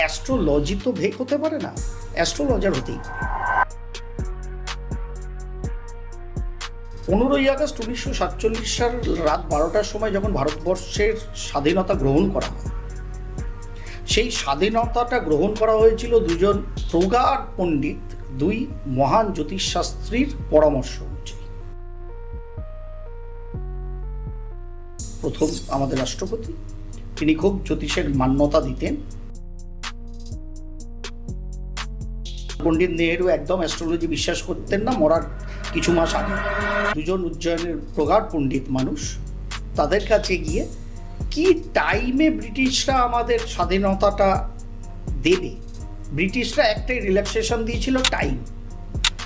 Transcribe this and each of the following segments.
Astrology তো ভেক হতে পারে না, অ্যাস্ট্রোলজার হতেই পারে। 15ই আগস্ট 1947 সাল রাত 12টার সময় যখন ভারতবর্ষের স্বাধীনতা গ্রহণ করা হয়, সেই স্বাধীনতাটা গ্রহণ করা হয়েছিল দুজন প্রগাঢ় পণ্ডিত, দুই মহান জ্যোতিষশাস্ত্রীর পরামর্শ অনুযায়ী। প্রথম আমাদের রাষ্ট্রপতি, তিনি খুব জ্যোতিষের মান্যতা দিতেন। পণ্ডিত নেহেরু একদম অ্যাস্ট্রোলজি বিশ্বাস করতেন না মরার কিছু মাস আগে। দুজন উজ্জয়নের প্রগাঢ় পণ্ডিত মানুষ, তাদের কাছে গিয়ে কি টাইমে ব্রিটিশরা আমাদের স্বাধীনতাটা দেবে, ব্রিটিশরা একটাই রিল্যাক্সেশন দিয়েছিল, টাইম।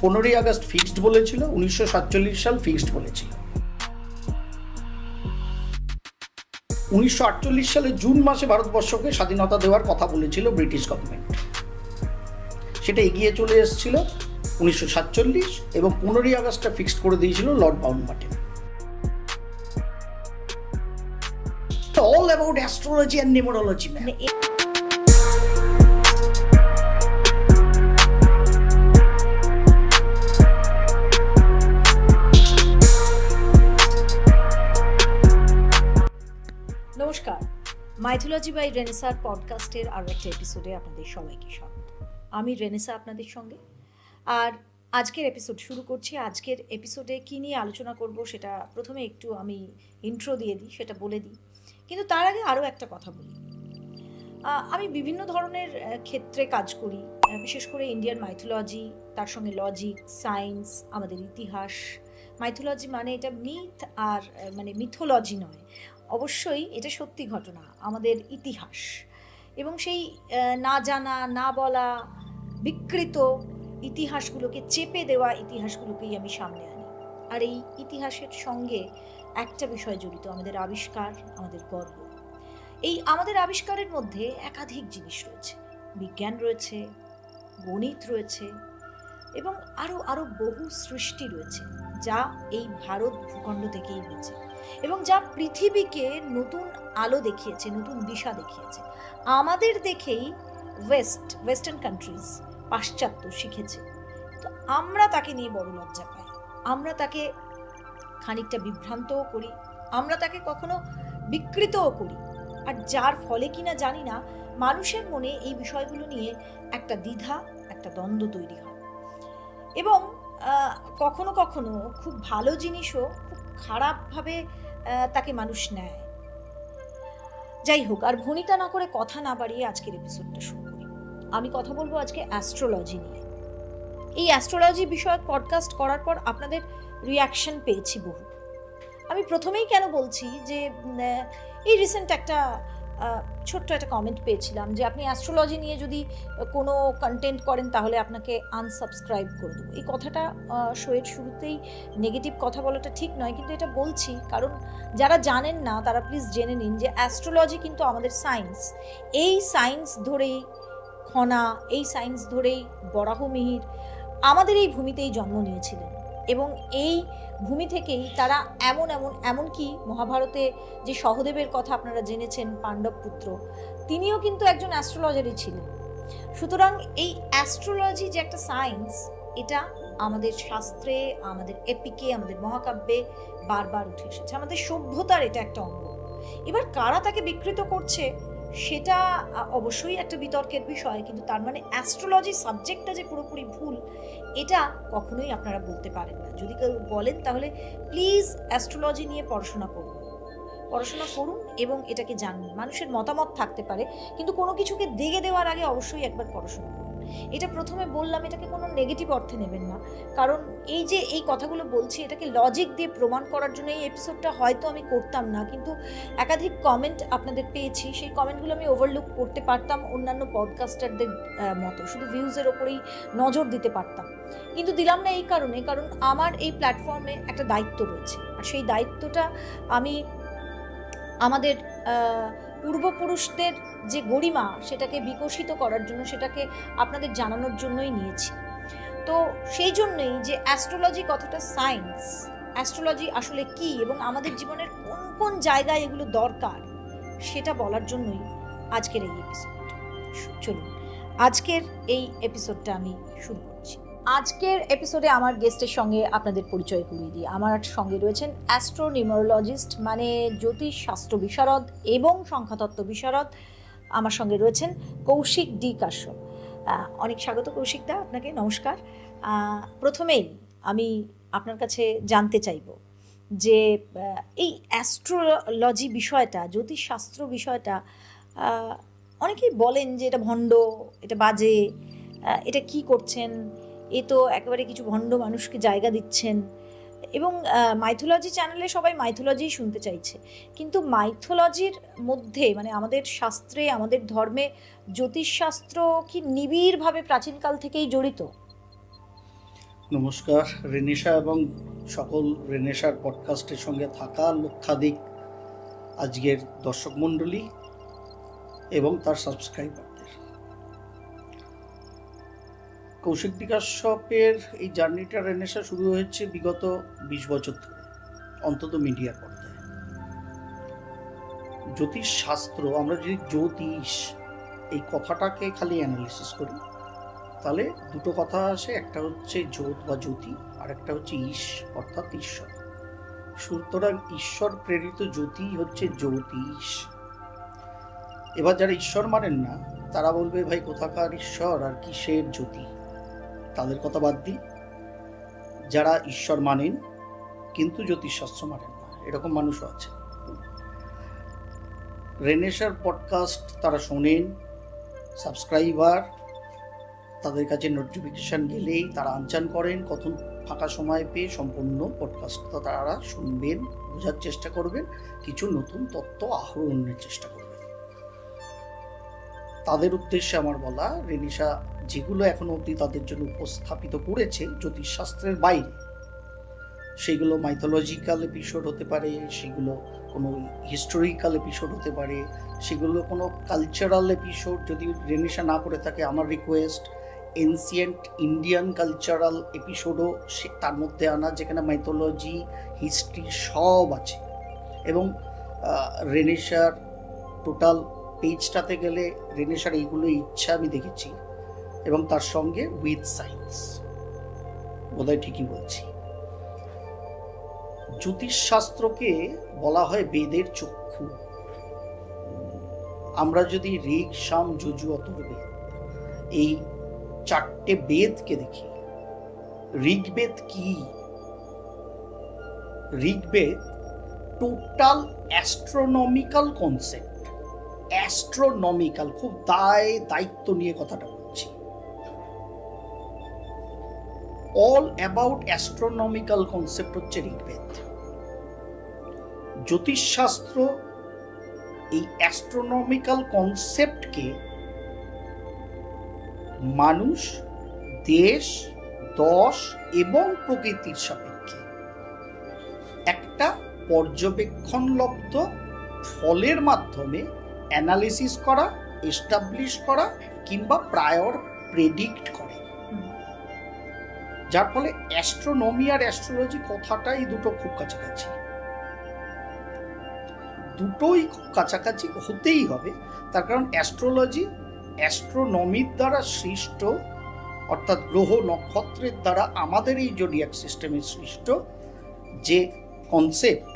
15ই আগস্ট ফিক্সড বলেছিল, 1947 সাল ফিক্সড বলেছিল। 1948 সালে জুন মাসে ভারতবর্ষকে স্বাধীনতা দেওয়ার কথা বলেছিল ব্রিটিশ গভর্নমেন্ট। সেটা এগিয়ে চলে এসেছিল 1947 এবং 15ই আগস্টটা ফিক্সড করে দিয়েছিল Lord Mountbatten. All about astrology and numerology, man. নমস্কার, মাইথোলজি বাই রেনেসার পডকাস্টের আরও একটা এপিসোডে আপনাদের সবাইকে স্বাগত। আমি রেনেসা আপনাদের সঙ্গে। আর আজকের এপিসোড শুরু করছি। আজকের এপিসোডে কী নিয়ে আলোচনা করব সেটা প্রথমে একটু আমি ইন্ট্রো দিয়ে দিই, সেটা বলে দিই। কিন্তু তার আগে আরও একটা কথা বলি। আমি বিভিন্ন ধরনের ক্ষেত্রে কাজ করি, বিশেষ করে ইন্ডিয়ান মাইথোলজি, তার সঙ্গে লজিক, সায়েন্স, আমাদের ইতিহাস। মাইথোলজি মানে এটা মিথ আর মানে মিথোলজি নয়, অবশ্যই এটা সত্যি ঘটনা, আমাদের ইতিহাস। এবং সেই না জানা, না বলা, বিকৃত ইতিহাসগুলোকে, চেপে দেওয়া ইতিহাসগুলোকেই আমি সামনে আনি। আর এই ইতিহাসের সঙ্গে একটা বিষয় জড়িত, আমাদের আবিষ্কার, আমাদের গর্ব। এই আমাদের আবিষ্কারের মধ্যে একাধিক জিনিস রয়েছে, বিজ্ঞান রয়েছে, গণিত রয়েছে এবং আরও বহু সৃষ্টি রয়েছে, যা এই ভারত ভূখণ্ড থেকেই হয়েছে এবং যা পৃথিবীকে নতুন আলো দেখিয়েছে, নতুন দিশা দেখিয়েছে। আমাদের দেখেই ওয়েস্টার্ন কান্ট্রিজ, পাশ্চাত্য শিখেছে। তো আমরা তাকে নিয়ে বড় লজ্জা পাই, আমরা তাকে খানিকটা বিভ্রান্তও করি, আমরা তাকে কখনো বিকৃতও করি। আর যার ফলে কিনা জানি না মানুষের মনে এই বিষয়গুলো নিয়ে একটা দ্বিধা, একটা দ্বন্দ্ব তৈরি হয় এবং কখনো কখনো খুব ভালো জিনিসও খুব খারাপভাবে তাকে মানুষ নেয়। যাই হোক, আর ভনিতা না করে, কথা না বাড়িয়ে আজকের এপিসোডটা শুরু করি। আমি কথা বলবো আজকে অ্যাস্ট্রোলজি নিয়ে। এই অ্যাস্ট্রোলজি বিষয়ক পডকাস্ট করার পর আপনাদের রিয়াকশন পেয়েছি বহু। আমি প্রথমেই কেন বলছি যে এই রিসেন্ট একটা ছোট্ট একটা কমেন্ট পেয়েছিলাম যে আপনি অ্যাস্ট্রোলজি নিয়ে যদি কোনো কন্টেন্ট করেন তাহলে আপনাকে আনসাবস্ক্রাইব করে দেবো। এই কথাটা শোয়ের শুরুতেই নেগেটিভ কথা বলাটা ঠিক নয়, কিন্তু এটা বলছি কারণ যারা জানেন না তারা প্লিজ জেনে নিন যে অ্যাস্ট্রোলজি কিন্তু আমাদের সায়েন্স। এই সায়েন্স ধরেই খনা, এই সায়েন্স ধরেই বরাহমিহির আমাদের এই ভূমিতেই জন্ম নিয়েছিলেন এবং এই ভূমি থেকেই তারা এমনকি মহাভারতে যে সহদেবের কথা আপনারা জেনেছেন, পাণ্ডব পুত্র, তিনিও কিন্তু একজন অ্যাস্ট্রোলজারই ছিলেন। সুতরাং এই অ্যাস্ট্রোলজি যে একটা সায়েন্স, এটা আমাদের শাস্ত্রে, আমাদের এপিকে, আমাদের মহাকাব্যে বারবার উঠে এসেছে, আমাদের সভ্যতার এটা একটা অঙ্গ। এবার কারা তাকে বিকৃত করছে সেটা অবশ্যই একটা বিতর্কের বিষয়, কিন্তু তার মানে অ্যাস্ট্রোলজি সাবজেক্টটা যে পুরোপুরি ভুল এটা কখনোই আপনারা বলতে পারেন না। যদি কেউ বলেন তাহলে প্লিজ অ্যাস্ট্রোলজি নিয়ে পড়াশোনা করুন এবং এটাকে জানুন। মানুষের মতামত থাকতে পারে, কিন্তু কোনো কিছুকে দেগে দেওয়ার আগে অবশ্যই একবার পড়াশোনা করুন। এটা প্রথমে বললাম, এটাকে কোনো নেগেটিভ অর্থে নেবেন না, কারণ এই যে এই কথাগুলো বলছি এটাকে লজিক দিয়ে প্রমাণ করার জন্য এই এপিসোডটা হয়তো আমি করতাম না, কিন্তু একাধিক কমেন্ট আপনাদের পেয়েছি, সেই কমেন্টগুলো আমি ওভারলুক করতে পারতাম অন্যান্য পডকাস্টারদের মতো, শুধু ভিউজের ওপরেই নজর দিতে পারতাম, কিন্তু দিলাম না এই কারণ আমার এই প্ল্যাটফর্মে একটা দায়িত্ব রয়েছে। আর সেই দায়িত্বটা আমি আমাদের পূর্বপুরুষদের যে গরিমা সেটাকে বিকশিত করার জন্য, সেটাকে আপনাদের জানানোর জন্যই নিয়েছি। তো সেই জন্যই যে অ্যাস্ট্রোলজি কতটা সায়েন্স, অ্যাস্ট্রোলজি আসলে কি এবং আমাদের জীবনের কোন কোন জায়গায় এগুলো দরকার সেটা বলার জন্যই আজকের এই এপিসোড। চলুন আজকের এই এপিসোডটা আমি শুরু করছি। আজকের এপিসোডে আমার গেস্টের সঙ্গে আপনাদের পরিচয় করিয়ে দিই। আমার সঙ্গে রয়েছেন অ্যাস্ট্রোনিউমারোলজিস্ট মানে জ্যোতিষ শাস্ত্র বিশারদ এবং সংখ্যাতত্ত্ব বিশারদ। আমার সঙ্গে রয়েছেন কৌশিক ডি কাশ্যপ। অনেক স্বাগত কৌশিক দা, আপনাকে নমস্কার। প্রথমেই আমি আপনার কাছে জানতে চাইব যে এই অ্যাস্ট্রোলজি বিষয়টা, জ্যোতিষশাস্ত্র বিষয়টা, অনেকেই বলেন যে এটা ভণ্ড, এটা বাজে, এটা কি করছেন, এ তো একেবারে কিছু ভণ্ড মানুষকে জায়গা দিচ্ছেন, এবং মাইথোলজি চ্যানেলে সবাই মাইথোলজিই শুনতে চাইছে। কিন্তু মাইথোলজির মধ্যে মানে আমাদের শাস্ত্রে, আমাদের ধর্মে জ্যোতিষশাস্ত্র কি নিবিড়ভাবে প্রাচীনকাল থেকেই জড়িত? নমস্কার রেনেশা এবং সকল রেনেশার পডকাস্টের সঙ্গে থাকা লক্ষাধিক আজকের দর্শক মণ্ডলী এবং তার সাবস্ক্রাইবারদের। কৌশিক ডি কাশ্যপের এই জার্নিটা রেনেশা শুরু হয়েছে বিগত 20 বছর ধরে, অন্তত মিডিয়ার পর্দায়। জ্যোতিষ শাস্ত্র, আমরা যদি জ্যোতিষ এই কথাটাকে খালি অ্যানালিসিস করি তাহলে দুটো কথা আসে, একটা হচ্ছে জ্যোত বা জ্যোতি, আর একটা হচ্ছে ঈশ অর্থাৎ ঈশ্বর। সুতরাং ঈশ্বর প্রেরিত জ্যোতি হচ্ছে জ্যোতিষ। এবার যারা ঈশ্বর মানেন না তারা বলবে ভাই কোথাকার ঈশ্বর আর কিসের জ্যোতি, তাদের কথা বাদ দিই। যারা ঈশ্বর মানেন কিন্তু জ্যোতিষশাস্ত্র মানেন না, এরকম মানুষও আছে। রেনেশার পডকাস্ট তারা শোনেন, সাবস্ক্রাইবার, তাদের কাছে নোটিফিকেশান গেলেই তারা আনচান করেন, কখন ফাঁকা সময় পেয়ে সম্পূর্ণ পডকাস্টটা তারা শুনবেন, বোঝার চেষ্টা করবেন, কিছু নতুন তথ্য আহরণের চেষ্টা করবেন। তাদের উদ্দেশ্যে আমার বলা, রেনেশা যেগুলো এখনো অবধি তাদের জন্য উপস্থাপিত করেছে জ্যোতিষশাস্ত্রের বাইরে, সেগুলো মাইথোলজিক্যাল এপিসোড হতে পারে, সেগুলো কোনো হিস্টোরিক্যাল এপিসোড হতে পারে, সেগুলো কোনো কালচারাল এপিসোড যদি রেনেশা না করে থাকে, আমার রিকোয়েস্ট এনসিয়েন্ট ইন্ডিয়ান কালচারাল এপিসোডও সে তার মধ্যে আনা, যেখানে মাইথোলজি, হিস্ট্রি সব আছে। এবং রেনেশার টোটাল পেজটাতে গেলে রেনেশার এইগুলো ইচ্ছা আমি দেখেছি, এবং তার সঙ্গে উইথ সায়েন্স, বোধহয় ঠিকই বলছি। জ্যোতিষশাস্ত্রকে বলা হয় বেদের চক্ষু। আমরা যদি ঋগ, সাম, যজু, অথর্ববেদ এই 4টে বেদকে দেখি, ঋগ্বেদ কি? Rigveda total astronomical concept, astronomical, খুব দায়িত্ব নিয়ে কথাটা বলছি, অল অ্যাবাউট অ্যাস্ট্রোনমিক্যাল কনসেপ্ট হচ্ছে ঋগ্বেদ। জ্যোতিষশাস্ত্র এই অ্যাস্ট্রোনমিক্যাল কনসেপ্টকে মানুষ, দেশ, দশ এবং প্রকৃতির সাপেক্ষে একটা পর্যবেক্ষণলব্ধ ফলের মাধ্যমে অ্যানালিসিস করা, এস্টাবলিশ করা কিংবা প্রায়র প্রেডিক্ট করে, যার ফলে অ্যাস্ট্রোনমি আর অ্যাস্ট্রোলজি কথাটাই দুটো খুব কাছাকাছি, দুটোই খুব কাছাকাছি হতেই হবে। তার কারণ অ্যাস্ট্রোলজি অ্যাস্ট্রোনমির দ্বারা সৃষ্ট, অর্থাৎ গ্রহ নক্ষত্রের দ্বারা আমাদের এই জোডিয়াক সিস্টেমের সৃষ্ট যে কনসেপ্ট,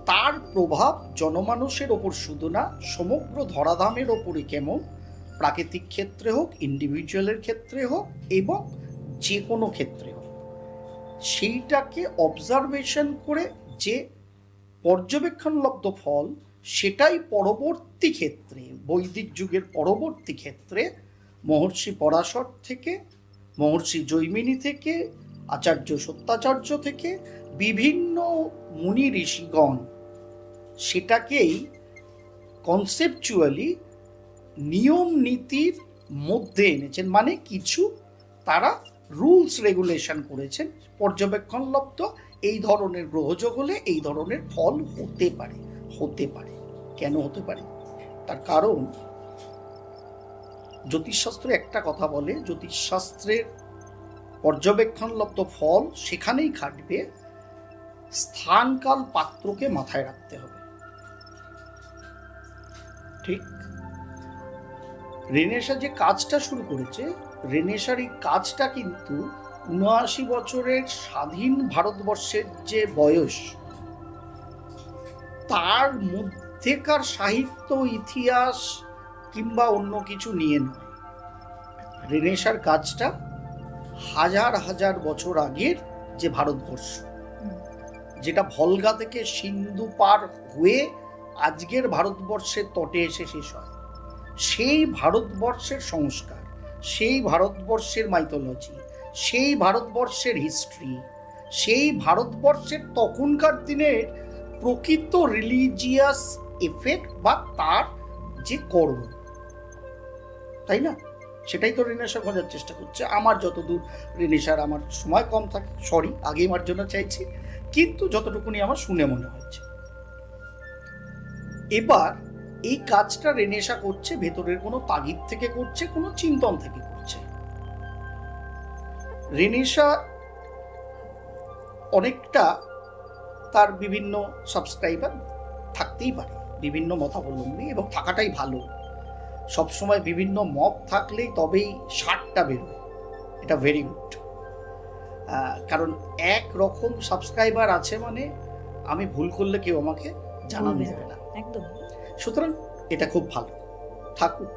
তার প্রভাব জনমানুষের ওপর শুধু না, সমগ্র ধরাধামের ওপরে কেমন, প্রাকৃতিক ক্ষেত্রে হোক, ইন্ডিভিজুয়ালের ক্ষেত্রে হোক এবং যে কোনো ক্ষেত্রে হোক, সেইটাকে অবজারভেশন করে যে পর্যবেক্ষণলব্ধ ফল, সেটাই পরবর্তী ক্ষেত্রে, বৈদিক যুগের পরবর্তী ক্ষেত্রে মহর্ষি পরাশর থেকে, মহর্ষি জৈমিনী থেকে, আচার্য সত্যাচার্য থেকে বিভিন্ন মুনি ঋষিগণ সেটাকেই কনসেপচুয়ালি নিয়ম নীতির মধ্যে এনেছেন, মানে কিছু তারা রুলস রেগুলেশন করেছেন, পর্যবেক্ষণলব্ধ এই ধরনের গ্রহযোগ হলে এই ধরনের ফল হতে পারে। কেন হতে পারে? তার কারণ জ্যোতিষশাস্ত্র একটা কথা বলে, জ্যোতিষশাস্ত্রের পর্যবেক্ষণলব্ধ ফল সেখানেই খাটবে, স্থানকাল পাত্রকে মাথায় রাখতে হবে। ঠিক রেনেসা যে কাজটা শুরু করেছে, রেনেসার এই কাজটা কিন্তু ৭৯ বছরের স্বাধীন ভারতবর্ষের যে বয়স, তার মধ্যেকার সাহিত্য, ইতিহাস কিংবা অন্য কিছু নিয়ে নয়। রেনেসার কাজটা হাজার হাজার বছর আগের যে ভারতবর্ষ, যেটা ভলগা থেকে সিন্ধু পার হয়ে আজকের ভারতবর্ষের তটে এসে শেষ হয়, সেই ভারতবর্ষের সংস্কার, সেই ভারতবর্ষের মাইথোলজি, সেই ভারতবর্ষের হিস্ট্রি, সেই ভারতবর্ষের তখনকার দিনের প্রকৃত রিলিজিয়াস এফেক্ট বা তার যে কর্ম, তাই না? সেটাই তো রেনেসা খোঁজার চেষ্টা করছে। আমার যতদূর রেনেসার, আমার সময় কম থাকে, সরি আগেই মার্জনা চাইছি, কিন্তু যতটুকুনি আমার শুনে মনে হচ্ছে। এবার এই কাজটা রেনেসা করছে ভেতরের কোনো তাগিদ থেকে করছে, কোনো চিন্তন থেকে করছে। রেনেসা অনেকটা তার বিভিন্ন সাবস্ক্রাইবার থাকতেই পারে, বিভিন্ন মতাবলম্বী, এবং থাকাটাই ভালো। সবসময় বিভিন্ন মত থাকলেই তবেই সারটা বেরোয়, এটা ভেরি গুড। কারণ এক রকম সাবস্ক্রাইবার আছে মানে আমি ভুল করলে কেউ আমাকে জানান দেবে না, একদম। সুতরাং এটা খুব ভালো, থাকুক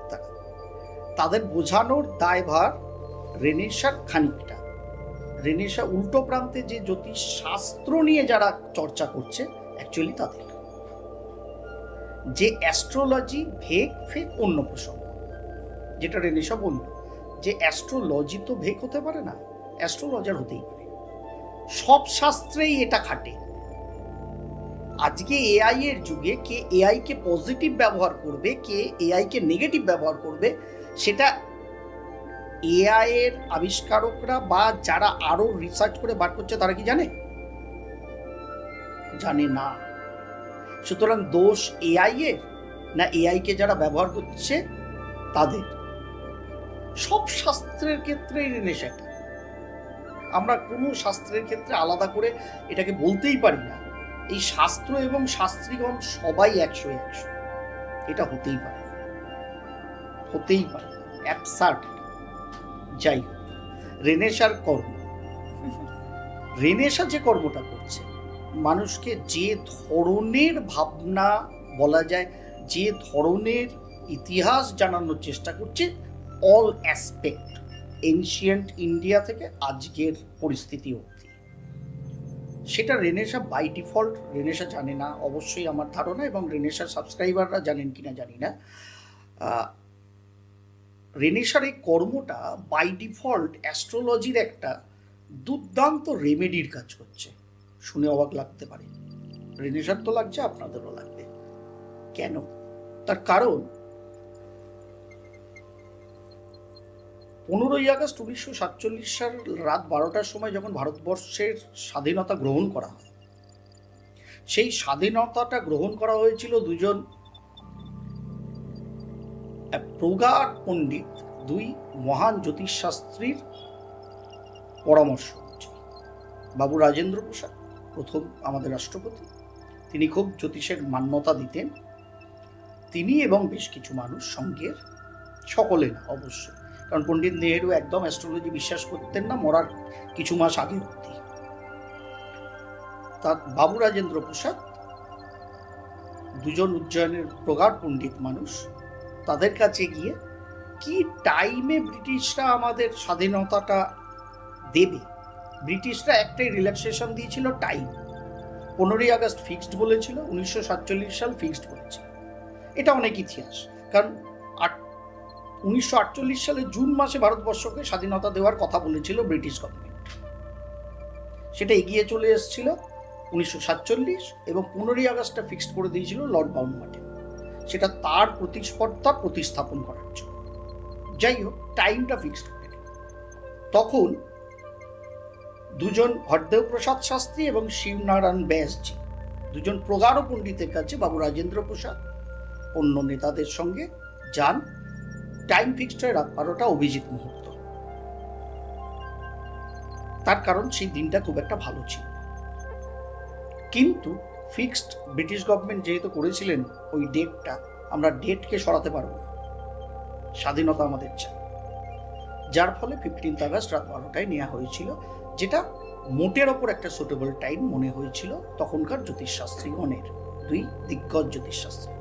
তাদের বোঝানোর দায়ভার রেনেসার খানিকটা। রেনেসা উল্টো প্রান্তে যে জ্যোতিষ শাস্ত্র নিয়ে যারা চর্চা করছে, অ্যাকচুয়ালি তাদের যে অ্যাস্ট্রোলজি ফেক অন্য প্রসঙ্গ, যেটা রেনেসা বলল যে অ্যাস্ট্রোলজি তো ভেক হতে পারে না, অ্যাস্ট্রোলজার হতেই পারে। সব শাস্ত্রেই এটা খাটে। আজকে এআই এর যুগে কে এআই কে পজিটিভ ব্যবহার করবে, কে এআই কে নেগেটিভ ব্যবহার করবে, সেটা এআই এর আবিষ্কারকরা বা যারা আরো রিসার্চ করে বার করছে তারা কি জানে? জানে না। সুতরাং দোষ এআই এর না এআই কে যারা ব্যবহার করছে তাদের? সব শাস্ত্রের ক্ষেত্রে রেনেসা, আমরা কোনো শাস্ত্রের ক্ষেত্রে আলাদা করে এটাকে বলতেই পারি না। এই শাস্ত্র এবং শাস্ত্রীগণ সবাই 100-100, এটা হতেই পারে, হতেই পারে, অ্যাবসার্ড। যাই হোক, রেনেসার কর্ম, রেনেসা যে কর্মটা করছে, মানুষকে যে ধরনের ভাবনা বলা যায়, যে ধরনের ইতিহাস জানানোর চেষ্টা করছে, অল অ্যাসপেক্ট, এনশিয়েন্ট ইন্ডিয়া থেকে আজকের পরিস্থিতি অবধি, সেটা রেনেসা বাই ডিফল্ট, রেনেসা জানে না অবশ্যই আমার ধারণা, এবং রেনেসার সাবস্ক্রাইবাররা জানেন কিনা জানি না, রেনেসার এই কর্মটা বাই ডিফল্ট অ্যাস্ট্রোলজির একটা দুর্দান্ত রেমেডির কাজ করছে। শুনে অবাক লাগতে পারে, রেনেসার তো লাগছে, আপনাদেরও লাগবে। কেন? তার কারণ 15ই আগস্ট 1947 সাল রাত 12টার সময় যখন ভারতবর্ষের স্বাধীনতা গ্রহণ করা হয়, সেই স্বাধীনতাটা গ্রহণ করা হয়েছিল দুজন প্রগাঢ় পণ্ডিত, দুই মহান জ্যোতিষশাস্ত্রীর পরামর্শ। বাবু রাজেন্দ্র প্রসাদ, প্রথম আমাদের রাষ্ট্রপতি, তিনি খুব জ্যোতিষের মান্যতা দিতেন, তিনি এবং বেশ কিছু মানুষ, সঙ্গের সকলে না অবশ্যই, কারণ পণ্ডিত নেহেরু একদম অ্যাস্ট্রোলজি বিশ্বাস করতেন না মরার কিছু মাস আগে অবধি। তার বাবু রাজেন্দ্র প্রসাদ, দুজন উজ্জয়নের প্রগাঢ় পণ্ডিত মানুষ, তাদের কাছে গিয়ে কি টাইমে ব্রিটিশরা আমাদের স্বাধীনতাটা দেবে, ব্রিটিশরা একটাই রিল্যাক্সেশন দিয়েছিল, টাইম। 15ই আগস্ট ফিক্সড বলেছিল, 1947 সাল ফিক্সড বলেছিল। এটা অনেক ইতিহাস, কারণ 1948 সালে জুন মাসে ভারতবর্ষকে স্বাধীনতা দেওয়ার কথা বলেছিল ব্রিটিশ গভর্নমেন্ট, সেটা এগিয়ে চলে এসেছিল 1947, এবং 15ই আগস্টটা ফিক্সড করে দিয়েছিল লর্ড মাউন্টব্যাটেন, সেটা তার প্রতিস্পর্ধা প্রতিস্থাপন করার জন্য। যাই হোক, টাইমটা ফিক্সড করে তখন দুজন হরদেব প্রসাদ শাস্ত্রী এবং শিবনারায়ণ ব্যাসজি, দুজন প্রগাঢ় পণ্ডিতের কাছে বাবু রাজেন্দ্র প্রসাদ অন্য নেতাদের সঙ্গে যান। টাইম ফিক্সড হয় রাত 12টা, অভিজিৎ মুহূর্ত। তার কারণ সেই দিনটা খুব একটা ভালো ছিল, কিন্তু ফিক্সড ব্রিটিশ গভর্নমেন্ট যেহেতু করেছিলেন ওই ডেটটা, আমরা ডেটকে সরাতে পারবো না, স্বাধীনতা আমাদের চাই, যার ফলে 15 আগস্ট রাত 12টায় নেওয়া হয়েছিল, যেটা মোটের ওপর একটা সুটেবল টাইম মনে হয়েছিল তখনকার জ্যোতিষশাস্ত্রীগণের, দুই দিগ্গজ জ্যোতিষশাস্ত্রী,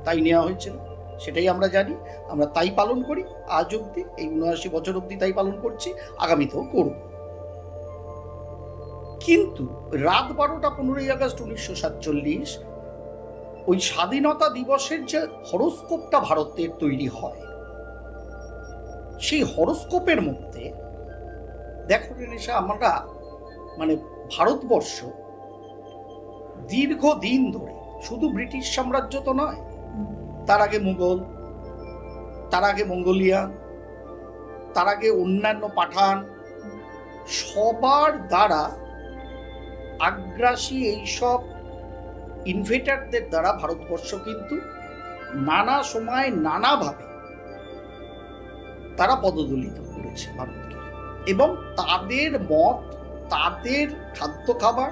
তাই নেওয়া হয়েছিল। সেটাই আমরা জানি, আমরা তাই পালন করি আজ অবধি, এই 79 বছর অবধি তাই পালন করছি, আগামীতেও করব। কিন্তু রাত 12টা 15ই আগস্ট 1947 ওই স্বাধীনতা দিবসের যে হরোস্কোপটা ভারতের তৈরি হয়, সেই হরোস্কোপের মধ্যে দেখো রেনেসা, আমরা মানে ভারতবর্ষ দীর্ঘদিন ধরে শুধু ব্রিটিশ সাম্রাজ্য তো নয়, তার আগে মুঘল, তার আগে মঙ্গোলিয়ান, তার আগে অন্যান্য পাঠান, সবার দ্বারা আগ্রাসী এইসব ইনভেটারদের দ্বারা ভারতবর্ষ কিন্তু নানা সময় নানাভাবে তারা পদদলিত করেছে ভারতকে, এবং তাদের মত, তাদের খাদ্য খাবার,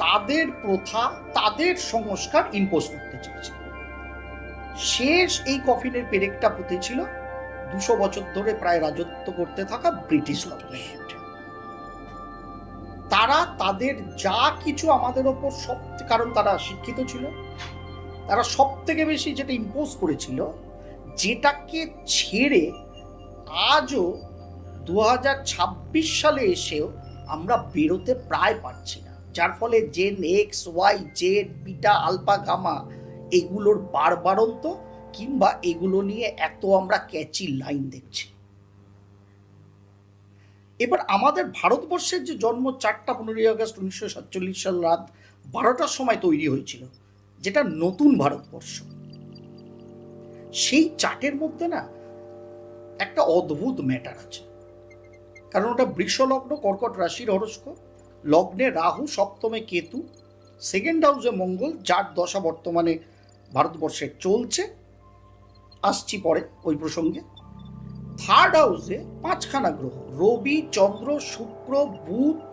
তাদের প্রথা, তাদের সংস্কার ইম্পোজ করতে চেয়েছে। শেষ এই কফিনের পেরেকটা পুঁতেছিল 200 বছর ধরে প্রায় রাজত্ব করতে থাকা ব্রিটিশ গভর্নমেন্ট। তারা তাদের যা কিছু আমাদের ওপর কারণ তারা শিক্ষিত ছিল, তারা সব থেকে বেশি যেটা ইম্পোজ করেছিল, যেটাকে ছেড়ে আজও 2026 সালে এসেও আমরা বেরোতে প্রায় পারছি না, যার ফলে Gen X, Y, Z, beta, alpha, gamma এগুলোর বারবারন্ত, কিংবা এগুলো নিয়ে এত আমরা ক্যাচি লাইন দেখছি। এবার আমাদের ভারতবর্ষের যে জন্ম 4টা 15ই আগস্ট 1947 সাল রাত 12টার সময় তৈরি হয়েছিল, যেটা নতুন ভারতবর্ষ, সেই চার্টের মধ্যে না একটা অদ্ভুত ম্যাটার আছে। কারণ ওটা বৃষ লগ্ন, কর্কট রাশির হরস্কোপ, লগ্নে রাহু, সপ্তমে কেতু, সেকেন্ড হাউসে মঙ্গল, যার দশা বর্তমানে ভারতবর্ষে চলছে, আসছি পরে ওই প্রসঙ্গে। থার্ড হাউসে 5খানা গ্রহ, রবি, চন্দ্র, শুক্র, বুধ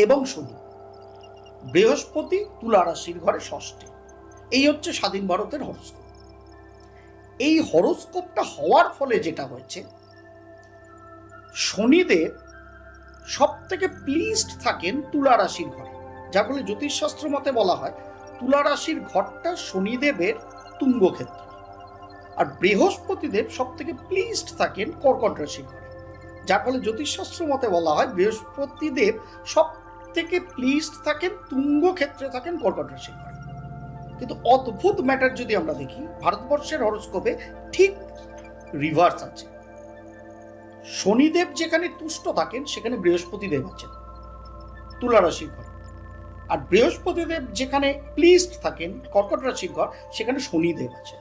এবং শনি, বৃহস্পতি তুলা রাশির ঘরে ষষ্ঠে। এই হচ্ছে স্বাধীন ভারতের হরস্কোপ। এই হরস্কোপটা হওয়ার ফলে যেটা হয়েছে, শনিদেব সব থেকে প্লিজড থাকেন তুলা রাশির ঘরে, যার ফলে জ্যোতিষশাস্ত্র মতে বলা হয় তুলা রাশির ঘরটা শনিদেবের তুঙ্গক্ষেত্র। আর বৃহস্পতিদেব সব থেকে প্লিজড থাকেন কর্কট রাশির ঘরে, যার ফলে জ্যোতিষশাস্ত্র মতে বলা হয় বৃহস্পতিদেব সব থেকে প্লিজড থাকেন তুঙ্গক্ষেত্রে, থাকেন কর্কট রাশির ঘরে। কিন্তু অদ্ভুত ম্যাটার যদি আমরা দেখি, ভারতবর্ষের হরস্কোপে ঠিক রিভার্স আছে। শনিদেব যেখানে তুষ্ট থাকেন সেখানে বৃহস্পতিদেব আছেন তুলা রাশির ঘর, আর বৃহস্পতিদেব যেখানে প্লিজড থাকেন কর্কট রাশির ঘর, সেখানে শনিদেব আছেন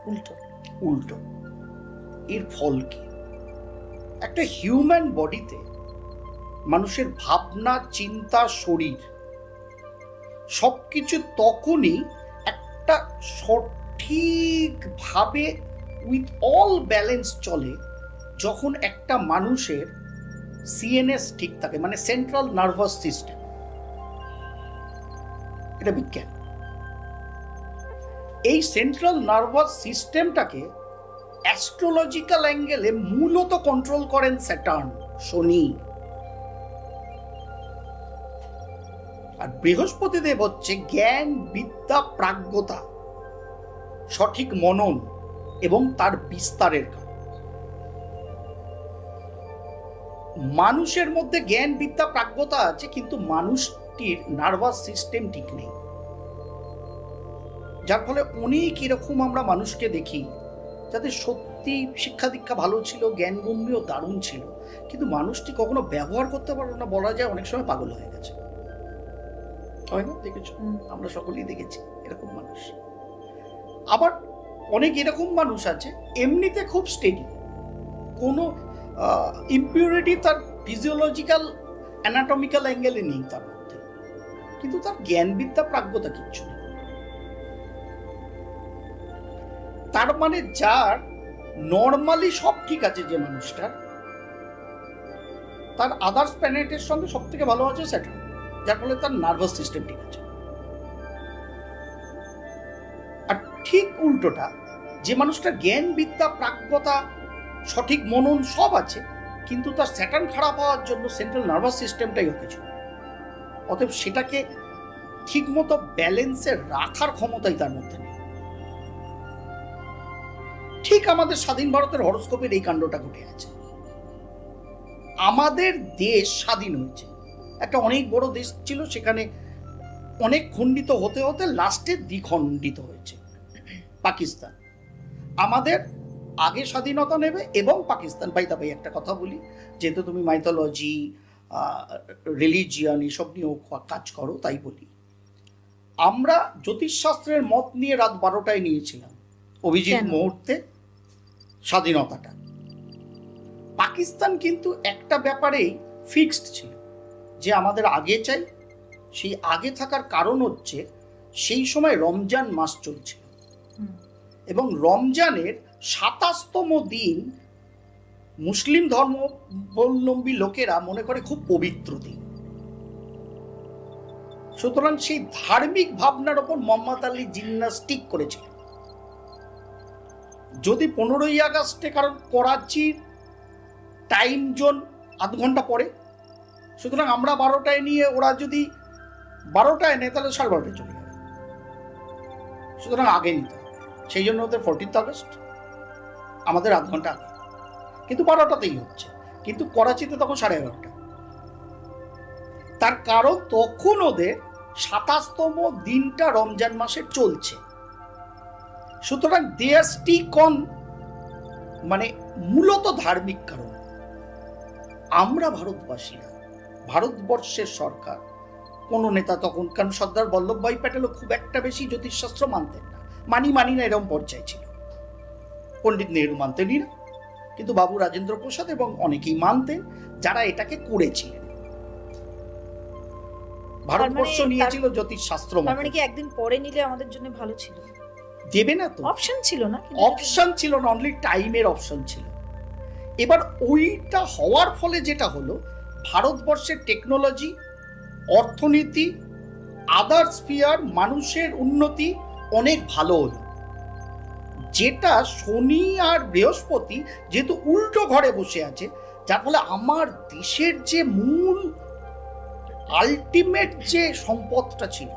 উল্টো উল্টো। এর ফল কি? একটা হিউম্যান বডিতে মানুষের ভাবনা, চিন্তা, শরীর সবকিছু তখনই একটা সঠিকভাবে উইথ অল ব্যালেন্স চলে যখন একটা মানুষের সিএনএস ঠিক থাকে, মানে সেন্ট্রাল নার্ভাস সিস্টেম। এটা বিজ্ঞান। এই সেন্ট্রাল নার্ভাস সিস্টেমটাকে অ্যাস্ট্রোলজিক্যাল অ্যাঙ্গেলে মূলত কন্ট্রোল করেন স্যাটার্ন, শনি। আর বৃহস্পতিদেব হচ্ছে জ্ঞান, বিদ্যা, প্রাজ্ঞতা, সঠিক মনন এবং তার বিস্তারের কাজ। মানুষের মধ্যে জ্ঞান, বিদ্যা, প্রাজ্ঞতা আছে, কিন্তু মানুষটির নার্ভাস সিস্টেম ঠিক নেই, যার ফলে অনেক এরকম আমরা মানুষকে দেখি যাদের সত্যি শিক্ষা দীক্ষা ভালো ছিল, জ্ঞানগম্যও দারুণ ছিল, কিন্তু মানুষটি কখনো ব্যবহার করতে পারলো না, বলা যায় অনেক সময় পাগল হয়ে গেছে। হয় না? দেখেছো? আমরা সকলেই দেখেছি এরকম মানুষ। আবার অনেক এরকম মানুষ আছে এমনিতে খুব স্টেডি, কোনো ইম্পিউরিটি তার ফিজিওলজিক্যাল অ্যানাটমিক্যাল অ্যাঙ্গেলে নেই তার মধ্যে, কিন্তু তার জ্ঞান, বিদ্যা, প্রাজ্ঞতা কিচ্ছু নেই। তার মানে যার নর্মালি সব ঠিক আছে, যে মানুষটার, তার আদার্স প্ল্যানেটের সঙ্গে সব থেকে ভালো আছে স্যাটার্ন, যার ফলে তার নার্ভাস সিস্টেম ঠিক আছে। আর ঠিক উল্টোটা, যে মানুষটার জ্ঞান, বিদ্যা, প্রাজ্ঞতা সঠিক মনন সব আছে, কিন্তু তার স্যাটার্ন খারাপ হওয়ার জন্য সেন্ট্রাল নার্ভাস সিস্টেমটাই ওকে ছিল। অতএব সেটাকে ঠিকমতো ব্যালেন্সে রাখার ক্ষমতাই তার মধ্যে নেই। ঠিক আমাদের স্বাধীন ভারতের হরোস্কোপের এই কাণ্ডটা ঘটে আছে। আমাদের দেশ স্বাধীন হয়েছে, একটা অনেক বড় দেশ ছিল, সেখানে অনেক খণ্ডিত হতে হতে লাস্টে দ্বিখণ্ডিত হয়েছে পাকিস্তান। আমাদের আগে স্বাধীনতা নেবে এবং পাকিস্তান পাই একটা কথা বলি, যেহেতু তুমি মাইথোলজি রিলিজিয়ান এসব নিয়েও কাজ করো, তাই বলি, আমরা জ্যোতিষশাস্ত্রের মত নিয়ে রাত 12টায় নিয়েছিলাম অভিজিৎ মুহূর্তে স্বাধীনতাটা। পাকিস্তান কিন্তু একটা ব্যাপারেই ফিক্সড ছিল যে আমাদের আগে চাই। সেই আগে থাকার কারণ হচ্ছে সেই সময় রমজান মাস চলছিল এবং রমজানের 27তম দিন মুসলিম ধর্মাবলম্বী লোকেরা মনে করে খুব পবিত্র দিন। সুতরাং সেই ধার্মিক ভাবনার ওপর মোহাম্মদ আলী জিমন্যাস্টিক করেছিলেন। যদি 15ই আগস্টে, কারণ করাচির টাইম জোন আধ ঘন্টা পরে, সুতরাং আমরা 12টায় নিয়ে ওরা যদি 12টায় নেয় তাহলে 12:30 চলে যাবে, সুতরাং আগে নিতে হবে। সেই জন্য ওদের 14th আগস্ট, আমাদের আধ ঘন্টা আগে, কিন্তু 12টাতেই হচ্ছে, কিন্তু করাচিতে তখন 11:30। তার কারণ তখন ওদের 27তম দিনটা রমজান মাসে চলছে। সুতরাং দে আর স্টিক অন, মানে মূলত ধার্মিক কারণ। আমরা ভারতবাসীরা, ভারতবর্ষের সরকার, কোন নেতা তখন, কারণ সর্দার বল্লভভাই প্যাটেলও খুব একটা বেশি জ্যোতিষশাস্ত্র মানতেন না, মানি না এরকম পর্যায়ে ছিল। পণ্ডিত নেহরু মানতেনই না, কিন্তু বাবু রাজেন্দ্র প্রসাদ এবং অনেকেই মানতেন, যারা এটাকে করেছিলেন। ভারতবর্ষ নিয়েছিল জ্যোতিষশাস্ত্র। মানে কি একদিন পরে নিলে আমাদের জন্য ভালো ছিল? দেবে না তো, অপশন ছিল না, অপশন ছিল না, অনলি টাইমের অপশন ছিল। এবার ওইটা হওয়ার ফলে যেটা হলো, ভারতবর্ষের টেকনোলজি, অর্থনীতি, আদার স্ফিয়ার, মানুষের উন্নতি অনেক ভালো হলো। যেটা শনি আর বৃহস্পতি যেহেতু উল্টো ঘরে বসে আছে, যার ফলে আমার দেশের যে মূল আলটিমেট যে সম্পদটা ছিল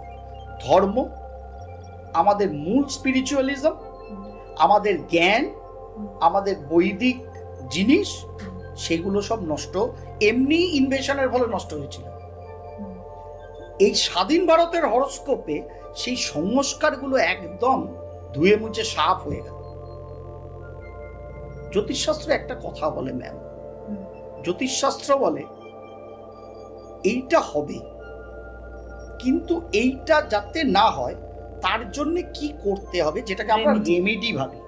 ধর্ম, আমাদের মূল স্পিরিচুয়ালিজম, আমাদের জ্ঞান, আমাদের বৈদিক জিনিস, সেগুলো সব নষ্ট, এমনি ইনভেশনের ফলে নষ্ট হয়েছিল। এই স্বাধীন ভারতের হরোস্কোপে সেই সংস্কারগুলো একদম ধুয়ে মুছে সাফ হয়ে গেল। জ্যোতিষশাস্ত্র একটা কথা বলে ম্যাম, জ্যোতিষশাস্ত্র বলে এইটা হবে, কিন্তু এইটা যাতে না হয় তার জন্য কি করতে হবে, যেটাকে আমরা রেমেডি ভাবি।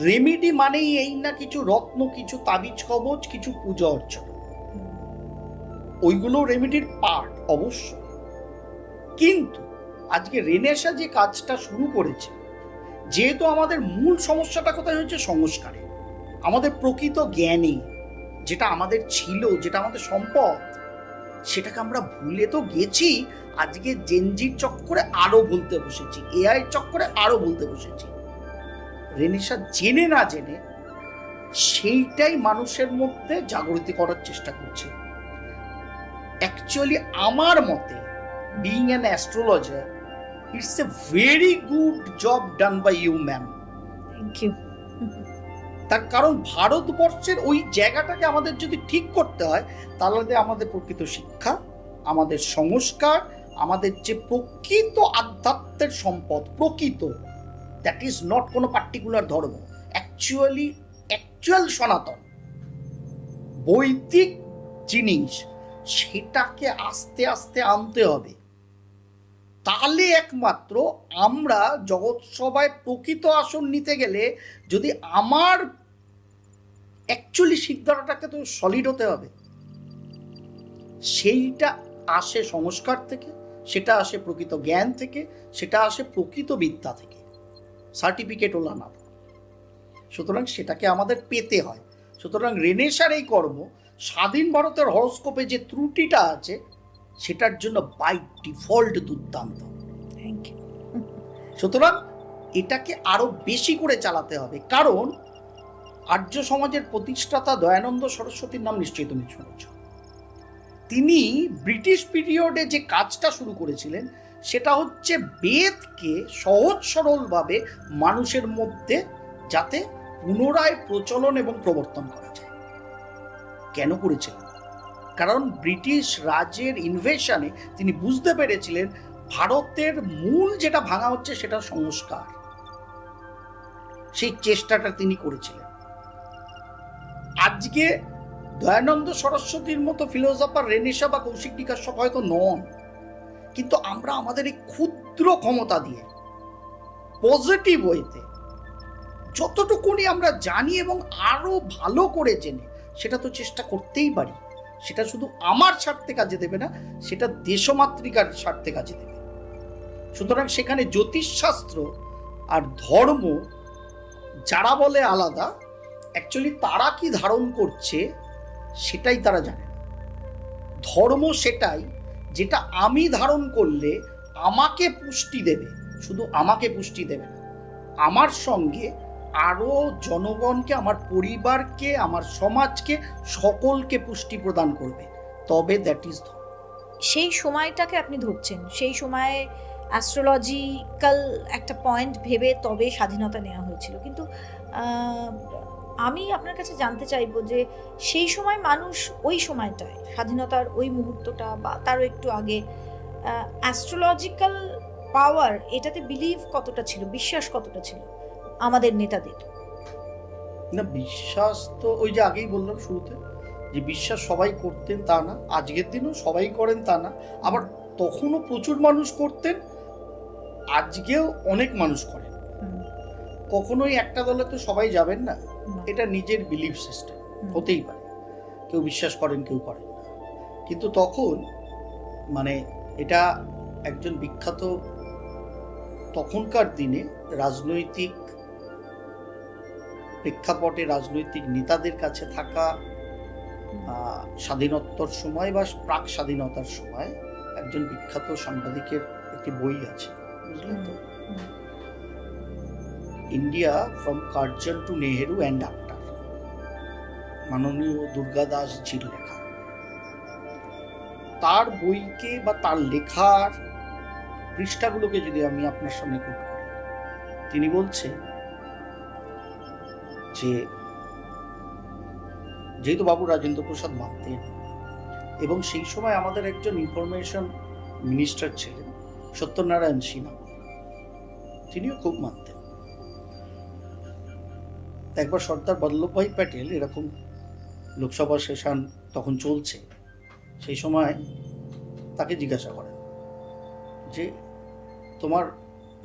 রেমেডি মানেই এই না কিছু রত্ন, কিছু তাবিজ কবচ, কিছু পূজা অর্চনা, ওইগুলো রেমেডির পার্ট অবশ্য। কিন্তু আজকে রেনেসা যে কাজটা শুরু করেছে, যেহেতু আমাদের মূল সমস্যাটা কোথায় হচ্ছে, সংস্কারে, আমাদের প্রকৃত জ্ঞানে, যেটা আমাদের ছিল, যেটা আমাদের সম্পদ, সেটাকে আমরা ভুলে তো গেছি। আজকে জেনজির চক্করে আরো ভুলতে বসেছি, এআই চক্করে আরো ভুলতে বসেছি। রেনেসা জেনে না জেনে সেইটাই মানুষের মধ্যে জাগৃতি করার চেষ্টা করছে। অ্যাকচুয়ালি আমার মতে, being an astrologer, it's a very good job done by you, ma'am. Thank you. তার কারণ ভারতবর্ষের ওই জায়গাটাকে আমাদের যদি ঠিক করতে হয়, তাহলে আমাদের প্রকৃত শিক্ষা, আমাদের সংস্কার, আমাদের যে প্রকৃত আধ্যাত্মের সম্পদ, প্রকৃত, দ্যাট ইজ নট কোনো পার্টিকুলার ধর্ম, অ্যাকচুয়াল সনাতন বৈদিক জিনিস, সেটাকে আস্তে আস্তে আনতে হবে। তাহলে একমাত্র আমরা জগৎ সভায় প্রকৃত আসন নিতে গেলে, যদি আমার অ্যাকচুয়ালি সিদ্ধান্তটাকে তো সলিড হতে হবে, সেইটা আসে সংস্কার থেকে, সেটা আসে প্রকৃত জ্ঞান থেকে, সেটা আসে প্রকৃত বিদ্যা থেকে, সার্টিফিকেট ওলা না। সুতরাং সেটাকে আমাদের পেতে হয়। সুতরাং রেনেসার এই কর্ম স্বাধীন ভারতের হরোস্কোপে যে ত্রুটিটা আছে, সেটার জন্য বাই ডিফল্ট দুর্দান্ত। সুতরাং এটাকে আরো বেশি করে চালাতে হবে, কারণ আর্য সমাজের প্রতিষ্ঠাতা দয়ানন্দ সরস্বতীর নাম নিশ্চয়ই তুমি শুনেছ। তিনি ব্রিটিশ পিরিয়ডে যে কাজটা শুরু করেছিলেন সেটা হচ্ছে বেদকে সহজ সরলভাবে মানুষের মধ্যে যাতে পুনরায় প্রচলন এবং প্রবর্তন করা যায়। কেন করেছিলেন? কারণ ব্রিটিশ রাজের ইনভেশনে তিনি বুঝতে পেরেছিলেন ভারতের মূল যেটা ভাঙা হচ্ছে সেটা সংস্কার। সেই চেষ্টাটা তিনি করেছিলেন। আজকে দয়ানন্দ সরস্বতীর মতো ফিলোসফার রেনেসা বা কৌশিক বিকাশ সব হয়তো নন, কিন্তু আমরা আমাদের এই ক্ষুদ্র ক্ষমতা দিয়ে পজিটিভ ওয়েতে যতটুকুনি আমরা জানি এবং আরো ভালো করে জেনে সেটা তো চেষ্টা করতেই পারি। সেটা শুধু আমার স্বার্থে কাজে দেবে না, সেটা দেশমাতৃকার স্বার্থে কাজে দেবে। সুতরাং সেখানে জ্যোতিষশাস্ত্র আর ধর্ম যারা বলে আলাদা, অ্যাকচুয়ালি তারা কি ধারণ করছে সেটাই তারা জানে না। ধর্ম সেটাই যেটা আমি ধারণ করলে আমাকে পুষ্টি দেবে, শুধু আমাকে পুষ্টি দেবে না, আমার সঙ্গে আরো জনগণকে, আমার পরিবারকে, আমার সমাজকে, সকলকে পুষ্টি প্রদান করবে, তবে দ্যাট ইজ ধর্ম। সেই সময়টাকে আপনি ধরছেন, সেই সময়ে অ্যাস্ট্রোলজিক্যাল একটা পয়েন্ট ভেবে তবে স্বাধীনতা নেওয়া হয়েছিল। কিন্তু আমি আপনার কাছে জানতে চাইবো যে সেই সময় মানুষ ওই সময়টায়, স্বাধীনতার ওই মুহূর্তটা বা তারও একটু আগে, অ্যাস্ট্রোলজিক্যাল পাওয়ার এটাতে বিলিভ কতটা ছিল, বিশ্বাস কতটা ছিল আমাদের নেতাদের? না, বিশ্বাস তো ওই যে আগেই বললাম শুরুতে, যে বিশ্বাস সবাই করতেন তা না, আজকের দিনও সবাই করেন তা না, আবার তখনও প্রচুর মানুষ করতেন, আজকেও অনেক মানুষ করেন। কখনোই একটা দলে তো সবাই যাবেন না, এটা নিজের বিলিফ সিস্টেম, হতেই পারে কেউ বিশ্বাস করেন কেউ করেন না। কিন্তু তখন মানে এটা একজন বিখ্যাত তখনকার দিনে রাজনৈতিক প্রেক্ষাপটে রাজনৈতিক নেতাদের কাছে থাকা, স্বাধীনোত্তর সময় বা প্রাক স্বাধীনতার সময় একজন বিখ্যাত সাংবাদিকের একটি বই আছে, বুঝলেন তো, India from Curzon to Nehru and after, মাননীয় দুর্গা দাস জির লেখা। তার বইকে বা তার লেখার পৃষ্ঠাগুলোকে যদি আমি আপনার সামনে কোট করি, তিনি বলছেন যে যেহেতু বাবু রাজেন্দ্র প্রসাদ মানতেন এবং সেই সময় আমাদের একজন ইনফরমেশন মিনিস্টার ছিলেন সত্যনারায়ণ সিনহা, তিনিও খুব মানতেন। একবার সর্দার বল্লভভাই প্যাটেল এরকম লোকসভা সেশন তখন চলছে, সেই সময় তাকে জিজ্ঞাসা করেন যে তোমার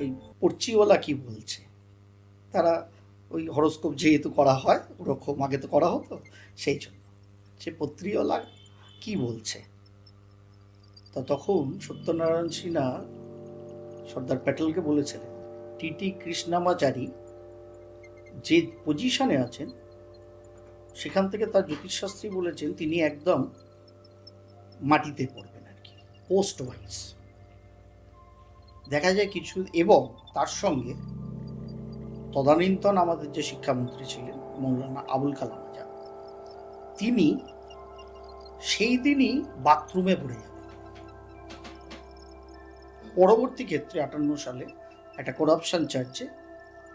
ওই পর্চিওয়ালা কি বলছে। তারা ওই হরস্কোপ যেহেতু করা হয় ওরকম আগে তো করা হতো, সেই জন্য সে পত্রিওয়ালা কি বলছে। তা তখন সত্যনারায়ণ সিনহা সর্দার প্যাটেলকে বলেছিলেন টিটি কৃষ্ণামাচারী যে পজিশনে আছেন সেখান থেকে তার জ্যোতিষশাস্ত্রী বলেছেন তিনি একদম মাটিতে পড়বেন আর কি, পোস্ট ওয়াইজ দেখা যায় কিছু। এবং তার সঙ্গে তদানীন্তন আমাদের যে শিক্ষামন্ত্রী ছিলেন মৌলানা আবুল কালাম আজাদ, তিনি সেই দিনই বাথরুমে পড়ে যাবেন। পরবর্তী ক্ষেত্রে 58 সালে একটা করাপশন চার্জে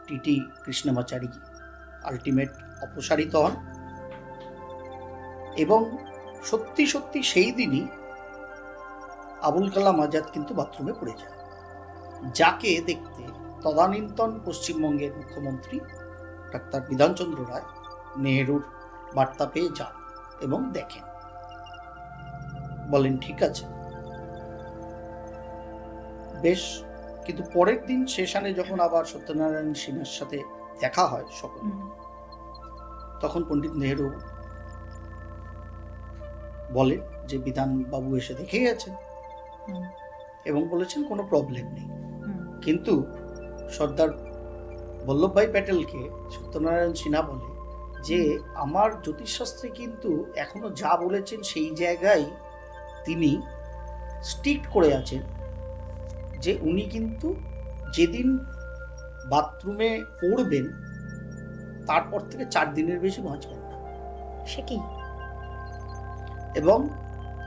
টিটি কৃষ্ণমাচারী আলটিমেট অপসারিত হন এবং সত্যি সত্যি সেই দিনই আবুল কালাম আজাদ কিন্তু বাথরুমে পড়ে যান, যাকে দেখতে তদানীন্তন পশ্চিমবঙ্গের মুখ্যমন্ত্রী ডাক্তার বিধানচন্দ্র রায় নেহেরুর বার্তা পেয়ে যান এবং দেখেন, বলেন ঠিক আছে বেশ। কিন্তু পরের দিন সেশনে যখন আবার সত্যনারায়ণ সিনহার সাথে দেখা হয় সকলে, তখন পণ্ডিত নেহেরু বলেন যে বিধান বাবু এসে দেখে গেছেন এবং বলেছেন কোনো প্রবলেম নেই। কিন্তু সর্দার বল্লভভাই প্যাটেলকে সত্যনারায়ণ সিনহা বলে যে আমার জ্যোতিষশাস্ত্রে কিন্তু এখনো যা বলেছেন সেই জায়গায় তিনি স্ট্রিক্ট করে আছেন, যে উনি কিন্তু যেদিন বাথরুমে পড়বেন তারপর থেকে 4 দিনের বেশি বাঁচবেন না। সে কি? এবং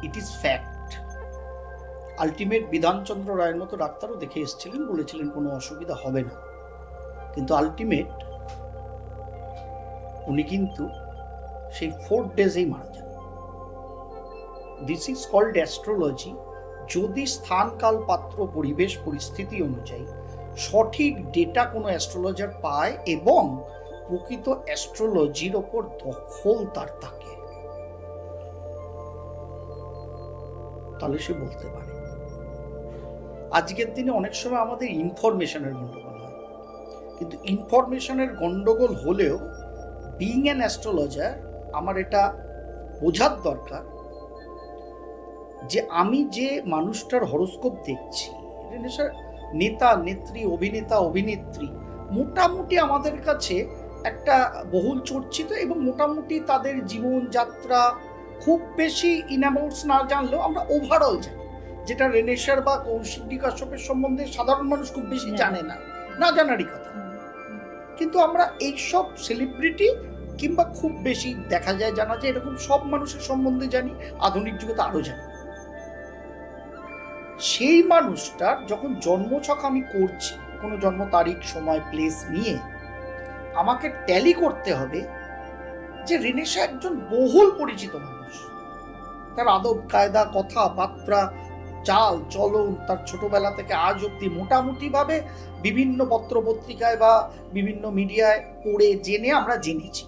it is fact. Ultimate Bidhanchandra রায়ের মতো ডাক্তারও দেখে এসেছিলেন, বলেছিলেন কোনো অসুবিধা হবে না, কিন্তু আলটিমেট উনি কিন্তু সেই 4 ডেজেই মারা যান। This is called astrology. যদি স্থান কাল পাত্র পরিবেশ পরিস্থিতি অনুযায়ী সঠিক ডেটা কোনো অ্যাস্ট্রোলজার পায় এবং প্রকৃত অ্যাস্ট্রোলজির ওপর দখল তার থাকে, তাহলে সে বলতে পারে। আজকের দিনে অনেক সময় আমাদের ইনফরমেশনের গন্ডগোল হয়, কিন্তু ইনফরমেশনের গন্ডগোল হলেও বিইং অ্যান অ্যাস্ট্রোলজার আমার এটা বোঝার দরকার যে আমি যে মানুষটার হরোস্কোপ দেখছি, নেতা নেত্রী, অভিনেতা অভিনেত্রী, মোটামুটি আমাদের কাছে একটা বহুল চর্চিত এবং মোটামুটি তাদের জীবনযাত্রা খুব বেশি ইনঅ্যামাউন্টস না জানলেও আমরা ওভারঅল জানি, যেটা রেনেসার বা কৌশিক কাশ্যপের সম্বন্ধে সাধারণ মানুষ খুব বেশি জানে না, না জানারই কথা। কিন্তু আমরা এইসব সেলিব্রিটি কিংবা খুব বেশি দেখা যায় জানা যায় এরকম সব মানুষের সম্বন্ধে জানি, আধুনিক যুগে তো আরো জানি। সেই মানুষটার যখন জন্মছক আমি করছি, কোনো জন্ম তারিখ সময় প্লেস নিয়ে, আমাকে ট্যালি করতে হবে যে রেনেসা একজন বহুল পরিচিত মানুষ। তার আদব কায়দা, কথাবার্তা, চাল চলন, তার ছোটবেলা থেকে আজ অব্দি মোটামুটি ভাবে বিভিন্ন পত্র পত্রিকায় বা বিভিন্ন মিডিয়ায় পড়ে জেনে আমরা জেনেছি।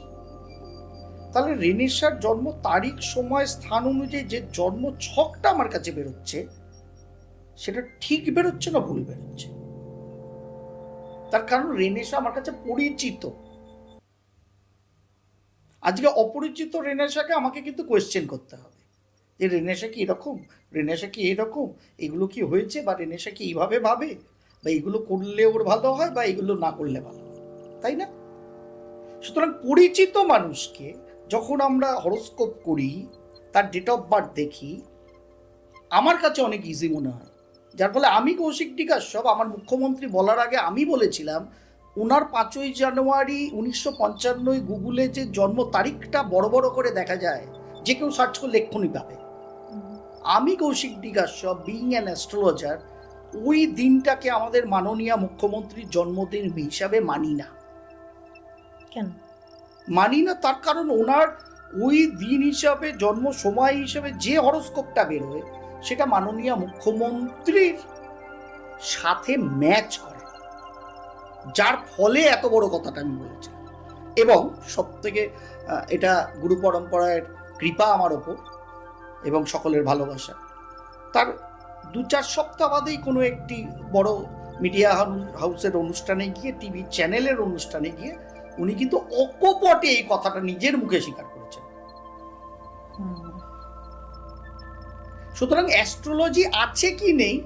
তাহলে রেনেসার জন্ম তারিখ সময় স্থান অনুযায়ী যে জন্ম ছকটা আমার কাছে বেরোচ্ছে, সেটা ঠিক বেরোচ্ছে না ভুল বেরোচ্ছে? তার কারণ রেনেসা আমার কাছে পরিচিত। আজকে অপরিচিত রেনেসাকে আমাকে কিন্তু কোয়েশ্চেন করতে হবে যে রেনেসা কি এরকম, রেনেসা কি এরকম, এগুলো কি হয়েছে, বা রেনেসা কি এইভাবে ভাবে, বা এগুলো করলে ওর ভালো হয়, বা এগুলো না করলে ভালো হয়, তাই না? সুতরাং পরিচিত মানুষকে যখন আমরা হরোস্কোপ করি, তার ডেট অফ বার্থ দেখি, আমার কাছে অনেক ইজি মনে হয়। যার ফলে আমি কৌশিক কাশ্যপ, আমার মুখ্যমন্ত্রী বলার আগে আমি বলেছিলাম ওনার 5ই জানুয়ারি 1955 গুগলে যে জন্ম তারিখটা বড় বড় করে দেখা যায়, যে কেউ সার্চ করলে এক্ষুনি পাবে। আমি Koushik Kashyap being an astrologer ওই দিনটাকে আমাদের মাননীয় মুখ্যমন্ত্রীর জন্মদিন হিসাবে মানি না। কেন মানি না? তার কারণ ওনার ওই দিন হিসাবে, জন্ম সময় হিসাবে যে হরোস্কোপটা বেরোয়, সেটা মাননীয় মুখ্যমন্ত্রীর সাথে ম্যাচ করে, যার ফলে এত বড় কথাটা আমি বলেছি। এবং সব থেকে এটা গুরু পরম্পরার কৃপা আমার ওপর এবং সকলের ভালোবাসা। তার 2-4 সপ্তাহ বাদেই কোনো একটি বড় মিডিয়া হাউসের অনুষ্ঠানে গিয়ে, টিভি চ্যানেলের অনুষ্ঠানে গিয়ে উনি কিন্তু অকপটে এই কথাটা নিজের মুখে স্বীকার করেছেন। সুতরাং অ্যাস্ট্রোলজি আছে কি নেই,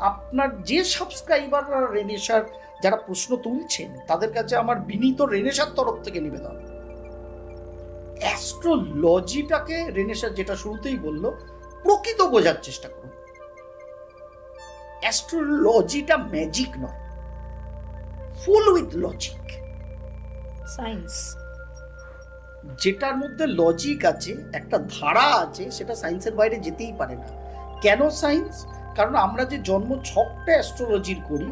আপনার যে সাবস্ক্রাইবাররা রেনেসার যারা প্রশ্ন তুলছেন, তাদের কাছে আমার বিনীত রেনেসার তরফ থেকে নিবেদন, অ্যাস্ট্রোলজিটাকে, রেনেসার যেটা শুরুতেই বললো, প্রকৃত বোঝার চেষ্টা করুন। অ্যাস্ট্রোলজিটা ম্যাজিক নয়, ফুল উইথ লজিক, সায়েন্স। যেটার মধ্যে লজিক আছে, একটা ধারা আছে, সেটা সায়েন্সের বাইরে যেতেই পারে না। কেন সায়েন্স? কারণ আমরা যে জন্ম ছকটা অ্যাস্ট্রোলজির করি,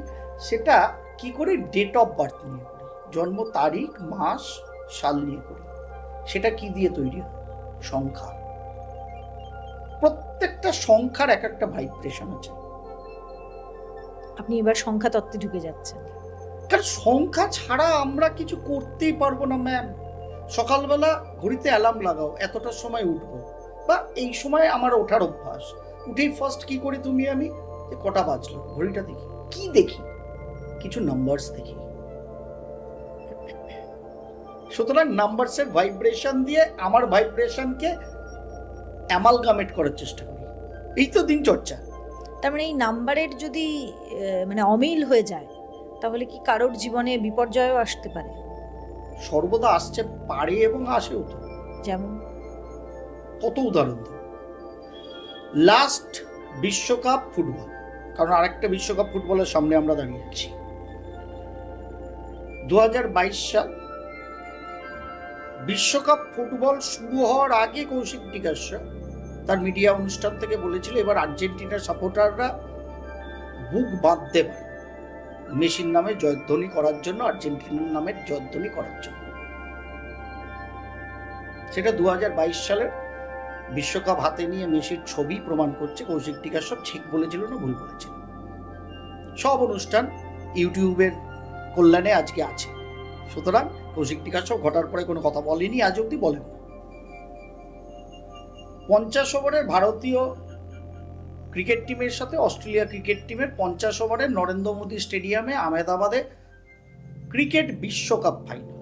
সেটা কি করে ডেট অফ বার্থ নিয়ে করি, জন্ম তারিখ, মাস, সাল নিয়ে করি। সেটা কি দিয়ে তৈরি হয়? সংখ্যা। প্রত্যেকটা সংখ্যার এক একটা ভাইব্রেশন আছে। আপনি এবার সংখ্যা তত্ত্বে ঢুকে যাচ্ছেন। কারণ সংখ্যা ছাড়া আমরা কিছু করতেই পারবো না ম্যাম। সকালবেলা ঘড়িতে অ্যালার্ম লাগাও, এতটার সময় উঠবো, বা এই সময় আমার ওঠার অভ্যাস, উঠেই ফার্স্ট কি করি তুমি আমি, যে কটা বাজলো, ঘড়িটা দেখি। কি দেখি? কিছু নাম্বারস দেখি। সুতরাং নাম্বারসের ভাইব্রেশন দিয়ে আমার ভাইব্রেশনকে অ্যামালগামেট করার চেষ্টা করি। এই তো দিনচর্চা। তার মানে এই নাম্বারের যদি মানে অমিল হয়ে যায়, তাহলে কি কারোর জীবনে বিপর্যয়ও আসতে পারে? সর্বদা আসছে পারে এবং আসেও তো। যেমন কত উদাহরণ দেব। লাস্ট বিশ্বকাপ ফুটবল, কারণ আরেকটা বিশ্বকাপ ফুটবলের সামনে আমরা দাঁড়িয়ে আছি, 2022 সাল বিশ্বকাপ ফুটবল শুরু হওয়ার আগে কৌশিক টিকাশা তার মিডিয়া অনুষ্ঠান থেকে বলেছিল এবার আর্জেন্টিনার সাপোর্টাররা বুক বাঁধতে পারে মেসির নামে জয়ধ্বনি করার জন্য, আর্জেন্টিনার নামের জয়ধ্বনি করার জন্য। সেটা 2022 সালের বিশ্বকাপ হাতে নিয়ে মেসির ছবি প্রমাণ করছে কৌশিক টিকাশা ঠিক বলেছিল না ভুল বলেছিল। সব অনুষ্ঠান ইউটিউবের কল্যাণে আজকে আছে। সুতরাং কৌশিক টিকাশা ঘটার পরে কোনো কথা বলেনি, আজ অব্দি বলেন। 50 ওভারের ভারতীয় ক্রিকেট টিমের সাথে অস্ট্রেলিয়া ক্রিকেট টিমের 50 ওভারের নরেন্দ্র মোদী স্টেডিয়ামে আহমেদাবাদে ক্রিকেট বিশ্বকাপ ফাইনাল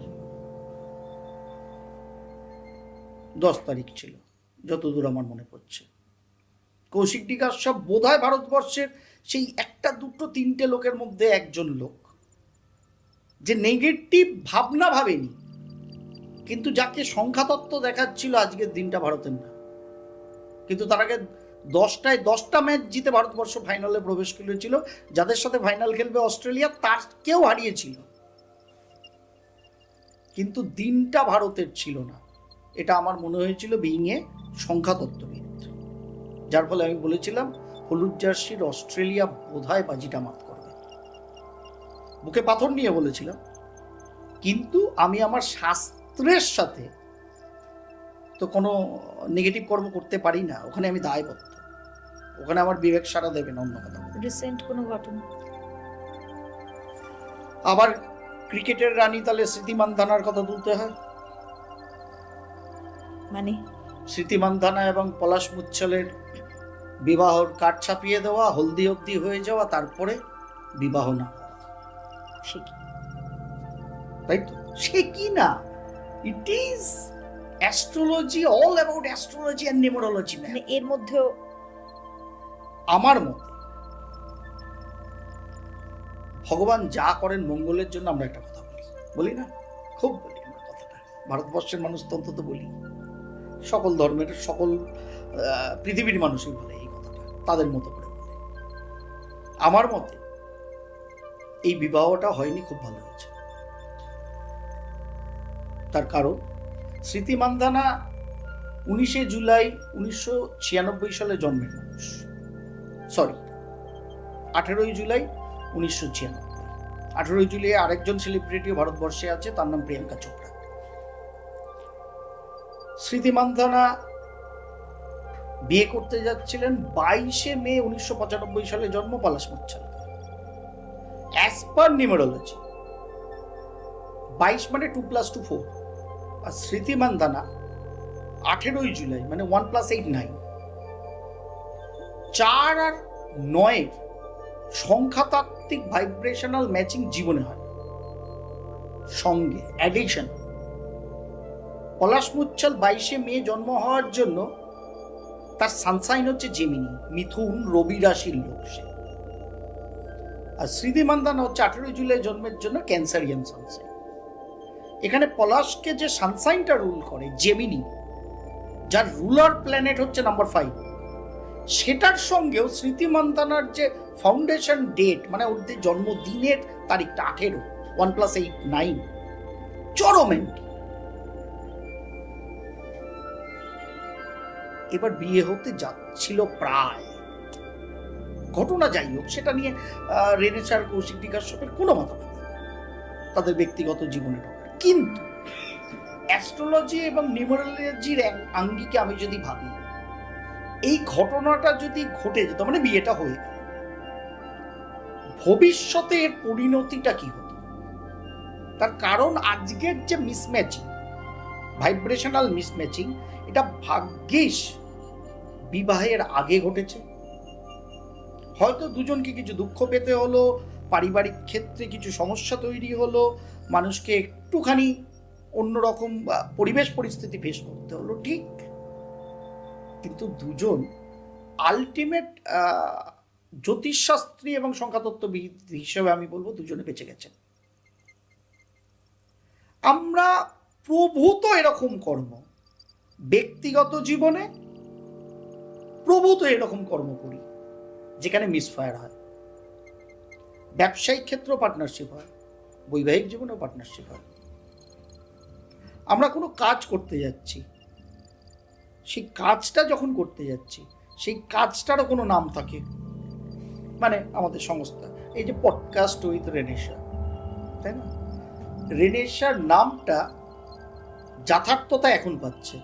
10 তারিখ ছিল, যতদূর আমার মনে পড়ছে। কৌশিক টিকাশা বোধহয় ভারতবর্ষের সেই একটা দুটো তিনটে লোকের মধ্যে একজন লোক যে নেগেটিভ ভাবনা ভাবেনি, কিন্তু যাকে সংখ্যাতত্ত্ব দেখাচ্ছিল আজকের দিনটা ভারতের না। কিন্তু তার আগে 10টা ম্যাচ জিতে ভারতবর্ষ ফাইনালে প্রবেশ করেছিল। যাদের সাথে ফাইনাল খেলবে অস্ট্রেলিয়া তারকেও হারিয়েছিল, কিন্তু দিনটা ভারতের ছিল না। এটা আমার মনে হয়েছিল বিইং এ সংখ্যাতত্ত্ববিদ, যার ফলে আমি বলেছিলাম হলুদ জার্সির অস্ট্রেলিয়া বোধহয় বাজিটা মাত করবে। বুকে পাথর নিয়ে বলেছিলাম, কিন্তু আমি আমার শাস্ত্রের সাথে তো কোনো নেগেটিভ কর্ম করতে পারি না, ওখানে আমি দায়বদ্ধ, ওখানে আমার বিবেক সাড়া দেবে না। অন্য কথা, রিসেন্ট কোনো ঘটনা? আবার ক্রিকেটের রানী তাহলে স্মৃতি মান্ধানার কথা তুলতে হয়। মানে স্মৃতি মান্ধানা এবং পলাশ মুচ্ছলের বিবাহর কার্ড ছাপিয়ে দেওয়া, হলদি অবধি হয়ে যাওয়া, তারপরে বিবাহ না, সে কি? তাই তো? সে কি না, it is astrology, all about astrology and numerology. মানে এর মধ্যেও আমার মতে ভগবান যা করেন মঙ্গলের জন্য। আমরা একটা কথা বলি না, খুব বলি আমরা কথাটা, ভারতবর্ষের মানুষ তো অন্তত বলি, সকল ধর্মের সকল পৃথিবীর মানুষই বলে এই কথাটা, তাদের মতো করে বলে। আমার মতে এই বিবাহটা হয়নি, খুব ভালো হয়েছে। তার কারণ স্মৃতি মান্ধানা 19শে জুলাই 1996 সালে জন্মের মানুষ, সরি 18ই জুলাই 1996। 18ই জুলাই আরেকজন সেলিব্রিটিও ভারতবর্ষে আছে, তার নাম প্রিয়াঙ্কা চোপড়া। স্মৃতি মান্ধানা বিয়ে করতে যাচ্ছিলেন 22শে মে 1995 সালে জন্ম পলাশ মুচ্ছল। অ্যাজ পার নিউমারোলজি 22 মানে 2 + 2 4, আর স্মৃতি মান্ধানা 18ই জুলাই মানে 1 + 8 9। 4 আর 9 সংখ্যাতাত্ত্বিক ভাইব্রেশনাল ম্যাচিং জীবনে হয়, সঙ্গে অ্যাডিকশন। পলাশ মুচ্ছল 22শে মে জন্ম হওয়ার জন্য তার সানসাইন হচ্ছে জেমিনি, মিথুন রবি রাশির লোক সে। আর স্মৃতি মান্ধানা হচ্ছে 18ই জুলাই জন্মের জন্য ক্যান্সারিয়ান সানসাইন। এখানে পলাশকে যে সানসাইনটা রুল করে জেমিনি, যার রুলার প্ল্যানেট হচ্ছে নাম্বার 5, সেটার সঙ্গেও স্মৃতি মান্ধানার যে ফাউন্ডেশন ডেট মানে ওর যে জন্মদিনের তারিখটা 18, 1 + 8 9, চরম অ্যান্টি। এবার বিয়ে হতে যাচ্ছিল প্রায়, ঘটনা যাই হোক, সেটা নিয়ে রেনেসার কৌশিক টিকাশার কোনো মাথা ব্যথা নেই, তাদের ব্যক্তিগত জীবনে ঢোকার। কিন্তু অ্যাস্ট্রোলজি এবং নিউমারোলজির আঙ্গিকে আমি যদি ভাবি, এই ঘটনাটা যদি ঘটে যেত, মানে বিয়েটা হয়ে গেল, ভবিষ্যতে এর পরিণতিটা কি হতো? তার কারণ আজকের যে মিসম্যাচিং, ভাইব্রেশনাল মিসম্যাচিং, এটা ভাগ্যিস বিবাহের আগে ঘটেছে। হয়তো দুজনকে কিছু দুঃখ পেতে হলো, পারিবারিক ক্ষেত্রে কিছু সমস্যা তৈরি হলো, মানুষকে একটুখানি অন্যরকম পরিবেশ পরিস্থিতি ফেস করতে হলো, ঠিক। কিন্তু দুজন আলটিমেট জ্যোতিষশাস্ত্রী এবং সংখ্যাতত্ত্ববিদ হিসেবে আমি বলবো দুজনে বেঁচে গেছেন। আমরা প্রভূত এরকম কর্ম ব্যক্তিগত জীবনে প্রভূত এরকম কর্ম করি যেখানে মিসফায়ার হয়। ব্যবসায়িক ক্ষেত্রেও পার্টনারশিপ হয়, বৈবাহিক জীবনেও পার্টনারশিপ হয়। আমরা কোনো কাজ করতে যাচ্ছি, সেই কাজটা যখন করতে যাচ্ছি সেই কাজটারও কোনো নাম থাকে, মানে আমাদের সংস্থা এই যে পডকাস্ট উইথ রেনেশা, তাই না? রেনেশার নামটা যথার্থতা এখন পাচ্ছে,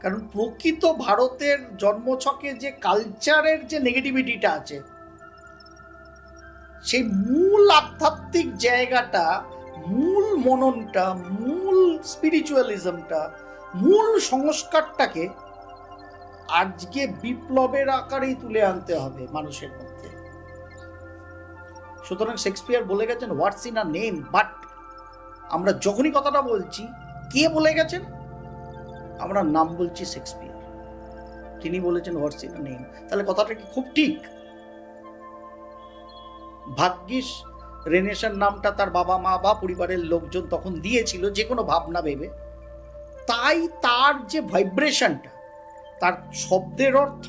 কারণ প্রকৃত ভারতের জন্মছকে যে কালচারের যে নেগেটিভিটিটা আছে, সেই মূল আধ্যাত্মিক জায়গাটা, মূল মননটা, মূল স্পিরিচুয়ালিজমটা, মূল সংস্কারটাকে আজকে বিপ্লবের আকারেই তুলে আনতে হবে মানুষের মধ্যে। সুতরাং শেক্সপিয়ার বলে গেছেন হোয়াটস ইন আ নেম, বাট আমরা যখনই কথাটা বলছি, কে বলে গেছেন? আমরা নাম বলছি শেক্সপিয়ার, তিনি বলেছেন হোয়াটস ইন আ নেম। তাহলে কথাটা কি খুব ঠিক? ভাগ্যিস রেনেসার নামটা তার বাবা মা বা পরিবারের লোকজন তখন দিয়েছিল যে কোনো ভাবনা ভেবে, তাই তার যে ভাইব্রেশনটা, তার শব্দের অর্থ,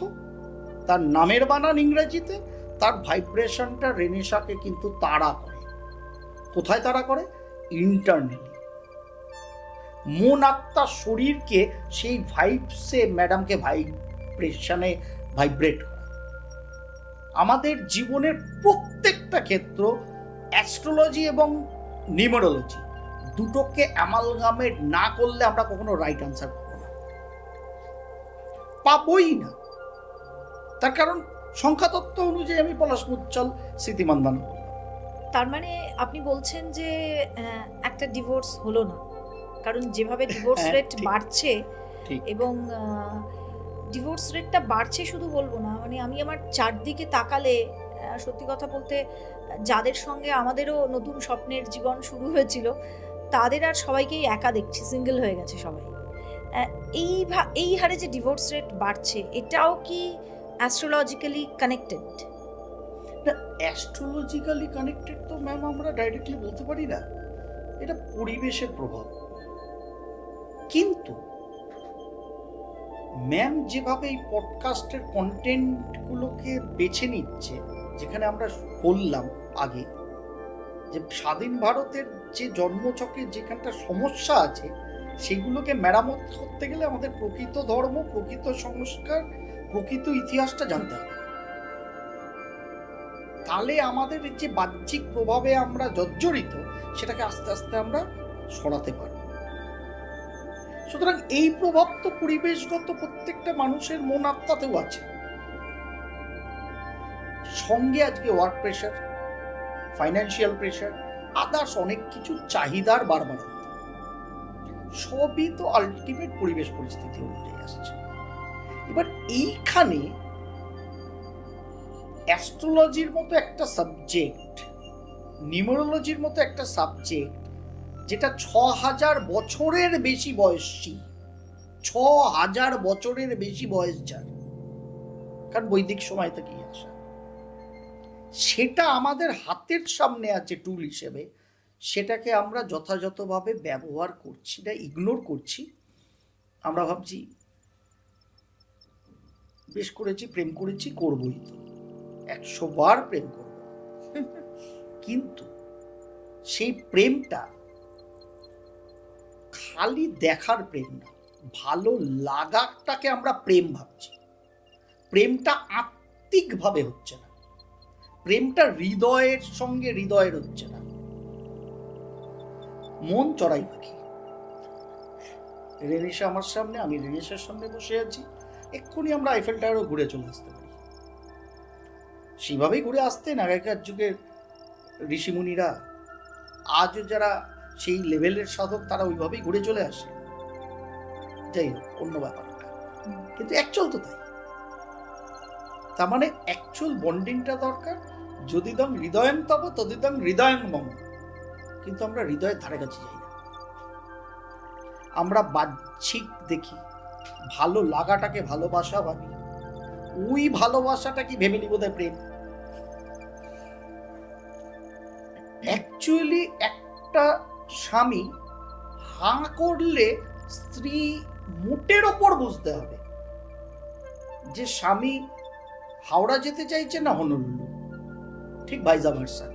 তার নামের বানান ইংরেজিতে, তার ভাইব্রেশনটা রেনেসাকে কিন্তু তাড়া করে। কোথায় তাড়া করে? ইন্টারনালি। মন আত্মা শরীরকে সেই ভাইবসে ম্যাডামকে ভাইব্রেশনে ভাইব্রেট করে। আমাদের জীবনের প্রত্যেকটা ক্ষেত্র অ্যাস্ট্রোলজি এবং নিউমেরোলজি দুটোকে অ্যামালগামেট না করলে আমরা কখনো রাইট আনসার পাবো না, পাবোই না। তার কারণ সংখ্যাতত্ত্ব অনুযায়ী আমি পলাশ মুচ্ছল স্মৃতিমান্দান করলাম। তার মানে আপনি বলছেন যে একটা ডিভোর্স হলো না, কারণ যেভাবে ডিভোর্স হ্যাঁ, রেট ঠিক। বাড়ছে, ঠিক। এবং ডিভোর্স রেটটা বাড়ছে শুধু বলবো না, মানে আমি আমার চারদিকে তাকালে সত্যি কথা বলতে যাদের সঙ্গে আমাদেরও নতুন স্বপ্নের জীবন শুরু হয়েছিল, তাদের আর সবাইকেই একা দেখছি, সিঙ্গেল হয়ে গেছে সবাই। এই হারে যে ডিভোর্স রেট বাড়ছে, এটাও কি অ্যাস্ট্রোলজিক্যালি কানেক্টেড? অ্যাস্ট্রোলজিক্যালি কানেক্টেড তো ম্যাম আমরা ডাইরেক্টলি বলতে পারি না, এটা পরিবেশের প্রভাব। কিন্তু ম্যাম যেভাবে এই পডকাস্টের কন্টেন্টগুলোকে বেছে নিচ্ছে, যেখানে আমরা বললাম আগে যে স্বাধীন ভারতের যে জন্মছকে যেখানটা সমস্যা আছে, সেগুলোকে মেরামত করতে গেলে আমাদের প্রকৃত ধর্ম, প্রকৃত সংস্কার, প্রকৃত ইতিহাসটা জানতে হবে। তাহলে আমাদের যে বাহ্যিক প্রভাবে আমরা জর্জরিত, সেটাকে আস্তে আস্তে আমরা সরাতে পারব। সুতরাং এই প্রভাব তো পরিবেশগত প্রত্যেকটা মানুষের মন আত্মাতেও আছে। সঙ্গে আজকে work pressure, financial pressure, others অনেক কিছু চাহিদার বারবার সবই তো আলটিমেট পরিবেশ পরিস্থিতি অনুযায়ী আসছে। এবার এইখানে অ্যাস্ট্রোলজির মতো একটা সাবজেক্ট, নিউমেরোলজির মতো একটা সাবজেক্ট, যেটা ৬,০০০ বছরের বেশি বয়সী, ৬,০০০ বছরের বেশি বয়স যার, কারণ বৈদিক সময় থেকেই আসা, সেটা আমাদের হাতের সামনে আছে টুল হিসেবে, সেটাকে আমরা যথাযথভাবে ব্যবহার করছি না, ইগনোর করছি। আমরা ভাবছি বেশ করেছি, প্রেম করেছি, করবই তো, ১০০ বার প্রেম করব, কিন্তু সেই প্রেমটা খালি দেখার প্রেম না, ভালো লাগাটাকে আমরা প্রেম ভাবছি। প্রেমটা আত্মিকভাবে হচ্ছে না, প্রেমটা হৃদয়ের সঙ্গে হৃদয়ের হচ্ছে না। মন চড়াই পাখি। রেনেশা আমার সামনে, আমি রেনেশার সামনে বসে আছি, এক্ষুনি আমরা আইফেল টাওয়ারও ঘুরে চলে আসতে পারি। সেভাবেই ঘুরে আসতেন আগেকার যুগের ঋষিমুনিরা, আজও যারা সেই লেভেলের সাধক, তারা ওইভাবেই ঘুরে চলে আসে। যাই হোক, অন্য ব্যাপারটা, কিন্তু অ্যাকচুয়াল তো তাই। তার মানে অ্যাকচুয়াল বন্ডিংটা দরকার। যদিদং হৃদয়ং তব তদিদং হৃদয়ং মম, কিন্তু আমরা হৃদয়ের ধারে কাছে যাই না, আমরা বাহ্যিক দেখি, ভালো লাগাটাকে ভালোবাসা ভাবি, ওই ভালোবাসাটা কি ভেবে নিব প্রেম। অ্যাকচুয়ালি একটা স্বামী হাঁ করলে স্ত্রী মুটের ওপর বুঝতে হবে যে স্বামী হাওড়া যেতে চাইছে না হনলুলু, ঠিক ভাইজা ভার্সা।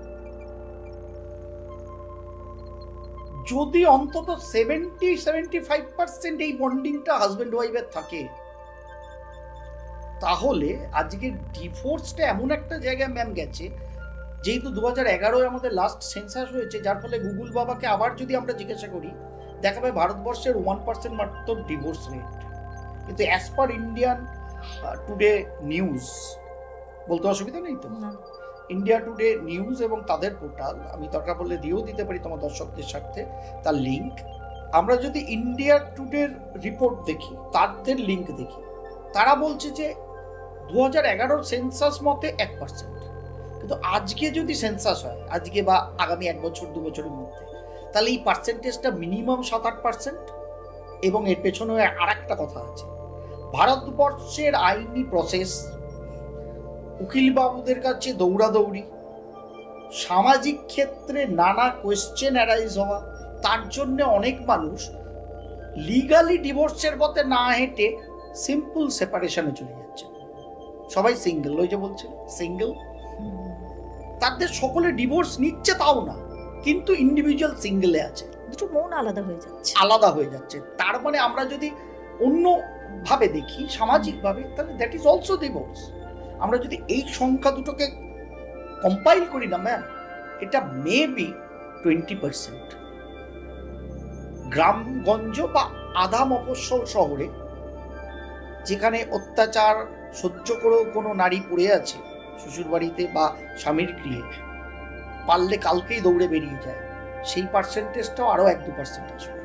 যদি অন্তত 70-75% এই বন্ডিংটা হাজব্যান্ড ওয়াইফের থাকে, তাহলে আজকে ডিভোর্সটা এমন একটা জায়গায় ম্যাম গেছে, যেহেতু 2011 আমাদের লাস্ট সেন্সাস হয়েছে, যার ফলে গুগল বাবাকে আবার যদি আমরা জিজ্ঞাসা করি, দেখাবে ভারতবর্ষের 1% মাত্র ডিভোর্স রেট। কিন্তু as per Indian today news, বলতে অসুবিধা নেই তো, ইন্ডিয়া টুডে নিউজ এবং তাদের পোর্টাল, আমি দরকার পড়লে দিয়েও দিতে পারি তোমার দর্শকদের স্বার্থে তার লিঙ্ক। আমরা যদি ইন্ডিয়া টুডের রিপোর্ট দেখি, তাদের লিঙ্ক দেখি, তারা বলছে যে 2011 সেন্সাস মতে 1%, কিন্তু আজকে যদি সেন্সাস হয়, আজকে বা আগামী 1 বছর 2 বছরের মধ্যে, তাহলে এই পার্সেন্টেজটা মিনিমাম 7-8%। এবং এর পেছনে আর একটা কথা আছে, ভারতবর্ষের আইনি প্রসেস, উকিল বাবুদের কাছে দৌড়াদৌড়ি, সামাজিক ক্ষেত্রে নানা কোয়েশ্চেন অ্যারাইজ হওয়া, তার জন্য অনেক মানুষ লিগালি ডিভোর্সের পথে না হেঁটে সিম্পল সেপারেশনে চলে যাচ্ছে। সবাই সিঙ্গেল, ওই যে বলছে সিঙ্গেল, তাদের সকলে ডিভোর্স নিচ্ছে তাও না, কিন্তু ইন্ডিভিজুয়াল সিঙ্গেলে আছে, দুটো মন আলাদা হয়ে যাচ্ছে। তার মানে আমরা যদি অন্য ভাবে দেখি, সামাজিকভাবে, তাহলে দ্যাট ইজ অলসো ডিভোর্স। আমরা যদি এই সংখ্যা দুটোকে কম্পাইল করি না ম্যাম, এটা মেবি 20%। গ্রামগঞ্জ বা আধা মফস্বল শহরে, যেখানে অত্যাচার সহ্য করেও কোনো নারী পড়ে আছে শ্বশুর বাড়িতে বা স্বামীর গৃহে, পারলে কালকেই দৌড়ে বেরিয়ে যায়, সেই পার্সেন্টেজটাও আরো 1-2% আসবে।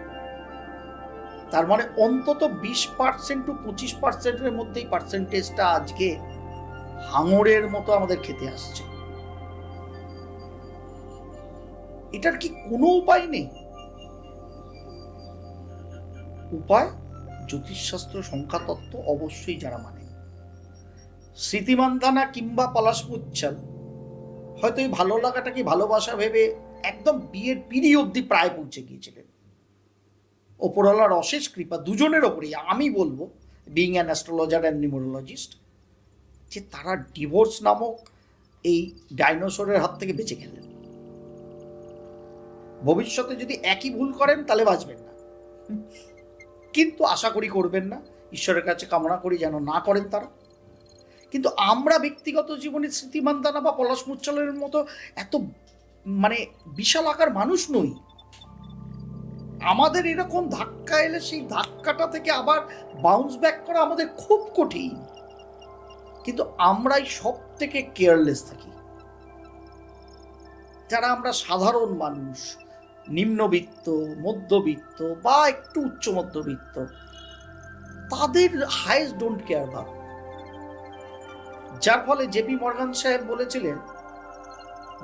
তার মানে অন্তত 20% to 25%-এর মধ্যেই পার্সেন্টেজটা আজকে হাঙরের মতো আমাদের খেতে আসছে। এটার কি কোনো উপায় নেই? উপায় জ্যোতিষশাস্ত্র, সংখ্যাতত্ত্ব অবশ্যই যারা মানে। স্মৃতিমান্ধানা কিংবা পলাশ মুচ্ছল হয়তো এই ভালো লাগাটাকে ভালোবাসা ভেবে একদম বিয়ের পিড়ি অবধি প্রায় পৌঁছে গিয়েছিলেন। ওপরওয়ালার অশেষ কৃপা দুজনের ওপরেই, আমি বলবো being an astrologer and numerologist, যে তারা ডিভোর্স নামক এই ডাইনোসরের হাত থেকে বেঁচে গেলেন। ভবিষ্যতে যদি একই ভুল করেন তাহলে বাঁচবেন না, কিন্তু আশা করি করবেন না, ঈশ্বরের কাছে কামনা করি যেন না করেন তারা। কিন্তু আমরা ব্যক্তিগত জীবনে স্মৃতিমান্ধানা বা পলাশ মুচ্ছলের মতো এত মানে বিশাল আকার মানুষ নই। আমাদের এরকম ধাক্কা এলে সেই ধাক্কাটা থেকে আবার বাউন্স ব্যাক করা আমাদের খুব কঠিন, কিন্তু আমরাই সব থেকে কেয়ারলেস থাকি। যারা আমরা সাধারণ মানুষ, নিম্নবিত্ত, মধ্যবিত্ত বা একটু উচ্চ মধ্যবিত্ত, তাদের হাইস্ট ডোন্ট কেয়ার ভাব। যার ফলে জেপি মর্গান সাহেব বলেছিলেন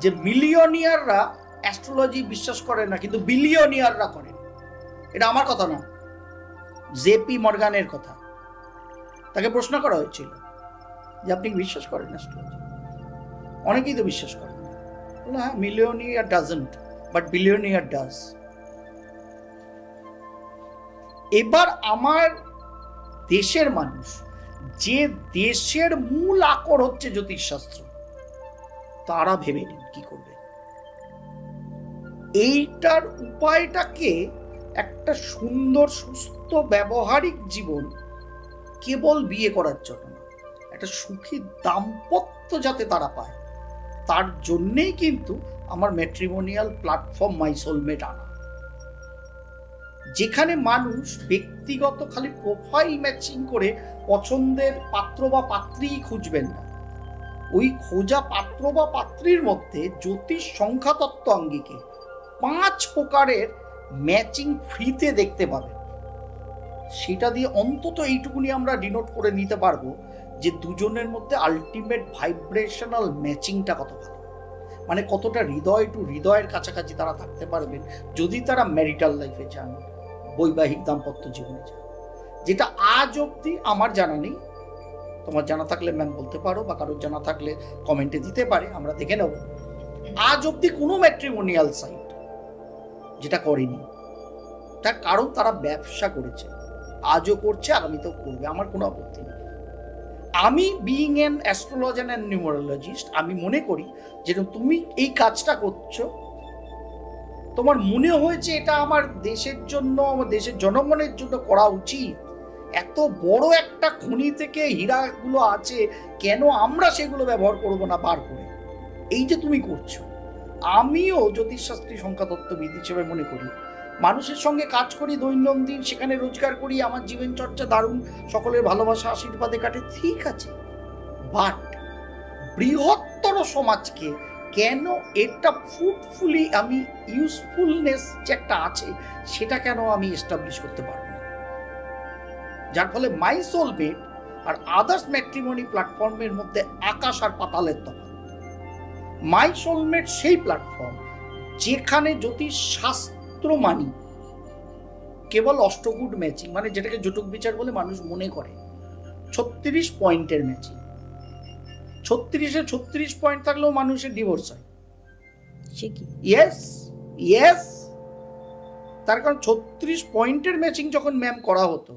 যে মিলিয়নিয়াররা অ্যাস্ট্রোলজি বিশ্বাস করে না, কিন্তু বিলিয়নিয়াররা করে। এটা আমার কথা না, জেপি মর্গানের কথা। তাকে প্রশ্ন করা হয়েছিল যে আপনি বিশ্বাস করেন অ্যাস্ট্রোলজি? অনেকেই তো বিশ্বাস করেন না। বলে হ্যাঁ, millionaire doesn't, but billionaire does. এবার আমার দেশের মানুষ, যে দেশের মূল আকর হচ্ছে জ্যোতিষশাস্ত্র, তারা ভেবে নিন কি করবে। এইটার উপায়টাকে একটা সুন্দর সুস্থ ব্যবহারিক জীবন, কেবল বিয়ে করার জন্য না, একটা সুখী দাম্পত্য যাতে তারা পায়, তার জন্যেই কিন্তু আমার ম্যাট্রিমোনিয়াল প্ল্যাটফর্ম মাই সোলমেট আনা, যেখানে মানুষ ব্যক্তিগত খালি প্রোফাইল ম্যাচিং করে পছন্দের পাত্র বা পাত্রীই খুঁজবেন না। ওই খোঁজা পাত্র বা পাত্রীর মধ্যে জ্যোতিষ সংখ্যাতত্ত্ব আঙ্গিকে 5 প্রকারের ম্যাচিং ফ্রিতে দেখতে পাবেন। সেটা দিয়ে অন্তত এইটুকুনি আমরা ডিনোট করে নিতে পারবো যে দুজনের মধ্যে আলটিমেট ভাইব্রেশনাল ম্যাচিংটা কত ভালো, মানে কতটা হৃদয় টু হৃদয়ের কাছাকাছি তারা থাকতে পারবেন যদি তারা ম্যারিটাল লাইফে যান, বৈবাহিক দাম্পত্য জীবনে যান। যেটা আজ অবধি আমার জানা নেই, তোমার জানা থাকলে ম্যাম বলতে পারো, বা কারোর জানা থাকলে কমেন্টে দিতে পারে, আমরা দেখে নেব। আজ অবধি কোনো ম্যাট্রিমোনিয়াল সাইট যেটা করেনি, তার কারণ তারা ব্যবসা করেছে, আজও করছে, আগামীতেও করবে, আমার কোনো আপত্তি নেই। আমি being an astrologer and numerologist, আমি মনে করি যে তুমি এই কাজটা করছো, তোমার মনে হয়েছে এটা আমার দেশের জন্য, আমার দেশের জনগণের জন্য করা উচিত? এত বড় একটা খনি থেকে হীরাগুলো আছে, কেন আমরা সেগুলো ব্যবহার করব না বার করে? এই যে তুমি করছো, আমিও জ্যোতিষশাস্ত্রী সংখ্যাতত্ত্ববিদ হিসেবে মনে করি, মানুষের সঙ্গে কাজ করি দৈনন্দিন, সেখানে রোজগার করি, আমার জীবন চর্চা দারুণ, সকলের ভালোবাসা আশীর্বাদে কাটে, ঠিক আছে। বাট বৃহত্তর সমাজকে কেন এটা ফ্রুটফুলি আমি ইউজফুলনেস যে একটা আছে সেটা কেন আমি এস্টাবলিশ করতে পারবো না? যার ফলে মাই সোলমেট আর আদার্স ম্যাট্রিমনি প্ল্যাটফর্মের মধ্যে আকাশ আর পাতালের তফাৎ। মাই সোলমেট সেই প্ল্যাটফর্ম যেখানে জ্যোতিষ শাস্ত্র মানি কেবল অষ্টকূট ম্যাচিং, মানে যেটাকে জটক বিচার বলে মানুষ মনে করে, 36 পয়েন্টের ম্যাচিং। 36-এ 36 পয়েন্ট থাকলেও মানুষের ডিভোর্স হয়। সে কি? ইয়েস, তার কারণ 36 পয়েন্টের ম্যাচিং যখন ম্যাম করা হতো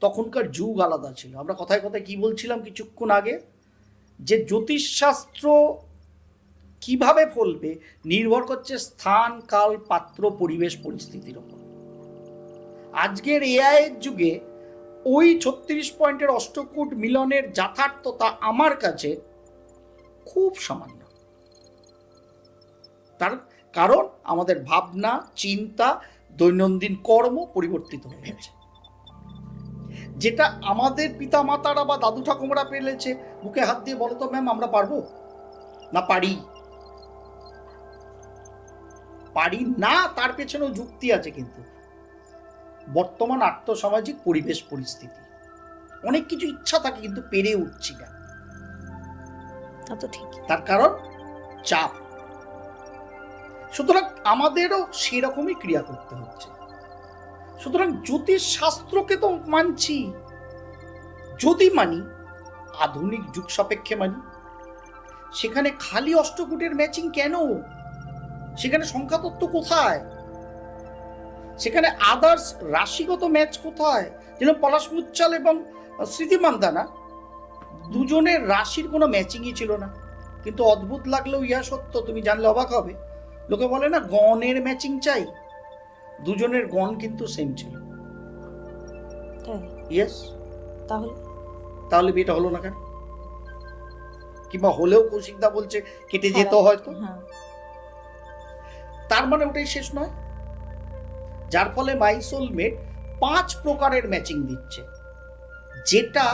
তখনকার যুগ আলাদা ছিল। আমরা কথায় কথায় কি বলছিলাম কিছুক্ষণ আগে, যে জ্যোতিষশাস্ত্র কিভাবে ফলবে নির্ভর করছে স্থান, কাল, পাত্র, পরিবেশ, পরিস্থিতির উপর। আজকের এআই এর যুগে ওই 36 পয়েন্টের অষ্টকূট মিলনের যথার্থতা আমার কাছে খুব সামান্য। তার কারণ আমাদের ভাবনা, চিন্তা, দৈনন্দিন কর্ম পরিবর্তিত হয়ে গেছে। যেটা আমাদের পিতা মাতারা বা দাদু ঠাকুমারা পেলেছে, বুকে হাত দিয়ে বলো তো ম্যাম আমরা পারবো না? পারি না, তার পেছনেও যুক্তি আছে। কিন্তু বর্তমান আর্থসামাজিক পরিবেশ পরিস্থিতি, অনেক কিছু ইচ্ছা থাকে কিন্তু পেরে উঠছি না। তার কারণ চাপ। সুতরাং আমাদেরও সেরকমই ক্রিয়া করতে হচ্ছে। সুতরাং জ্যোতিষ শাস্ত্রকে তো মানছি, যদি মানি আধুনিক যুগ সাপেক্ষে মানি। সেখানে খালি অষ্টকূটের ম্যাচিং কেন? সেখানে সংখ্যাতত্ত্ব কোথায়? সেখানে আদার্স রাশিগত ম্যাচ কোথায়? যেন পলাশ মুচ্চাল এবং স্মৃতি মান্দানা দুজনের রাশির কোনো ম্যাচিংই ছিল না। কিন্তু অদ্ভুত লাগলেও ইয়া সত্য, তুমি জানলে অবাক হবে। লোকে বলে না গণের ম্যাচিং চাই, দুজনের গণ কিন্তু সেম ছিল। ইয়েস, তাহলে বিয়েটা হলো না কেন? কিংবা হলেও কৌশিকদা বলছে কেটে যেত হয়তো। তার মানে ওটাই শেষ নয়। যার ফলে মাই সোলমেট 5 প্রকারের ম্যাচিং দিচ্ছে, যেটা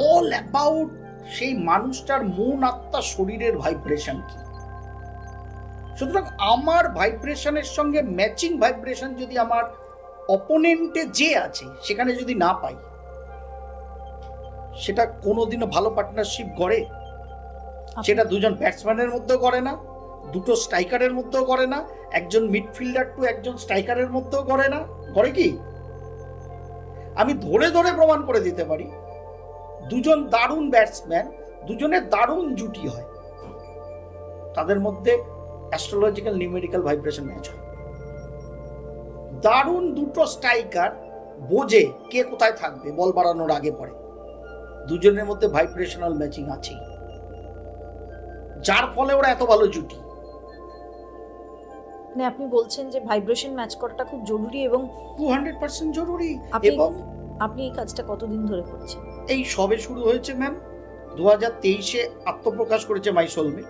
অল অ্যাবাউট সেই মানুষটার মন, আত্মা, শরীরের ভাইব্রেশন কি। সুতরাং আমার ভাইব্রেশনের সঙ্গে ম্যাচিং ভাইব্রেশন যদি আমার অপোনেন্টে যে আছে সেখানে যদি না পাই, সেটা কোনোদিনও ভালো পার্টনারশিপ গড়ে? সেটা দুজন ব্যাটসম্যানের মধ্যেও করে না, দুটো স্ট্রাইকারের মধ্যেও করে না, একজন মিডফিল্ডার টু একজন স্ট্রাইকারের মধ্যেও করে না। করে কি? আমি ধরে ধরে প্রমাণ করে দিতে পারি, দুজন দারুণ ব্যাটসম্যান, দুজনের দারুণ জুটি হয়, তাদের মধ্যে অ্যাস্ট্রোলজিক্যাল নিউমেরিক্যাল ভাইব্রেশন ম্যাচ হয়। দারুণ দুটো স্ট্রাইকার বোঝে কে কোথায় থাকবে বল বাড়ানোর আগে পরে, দুজনের মধ্যে ভাইব্রেশনাল ম্যাচিং আছে, যার ফলে ওরা এত ভালো জুটি। মানে আপনি বলছেন যে ভাইব্রেশন ম্যাচ করাটা খুব জরুরি এবং 200% জরুরি। এবং আপনি এই কাজটা কতদিন ধরে করছেন? এই সবে শুরু হয়েছে ম্যাম। 2023-এ আত্মপ্রকাশ করেছে মাই সোলমেট।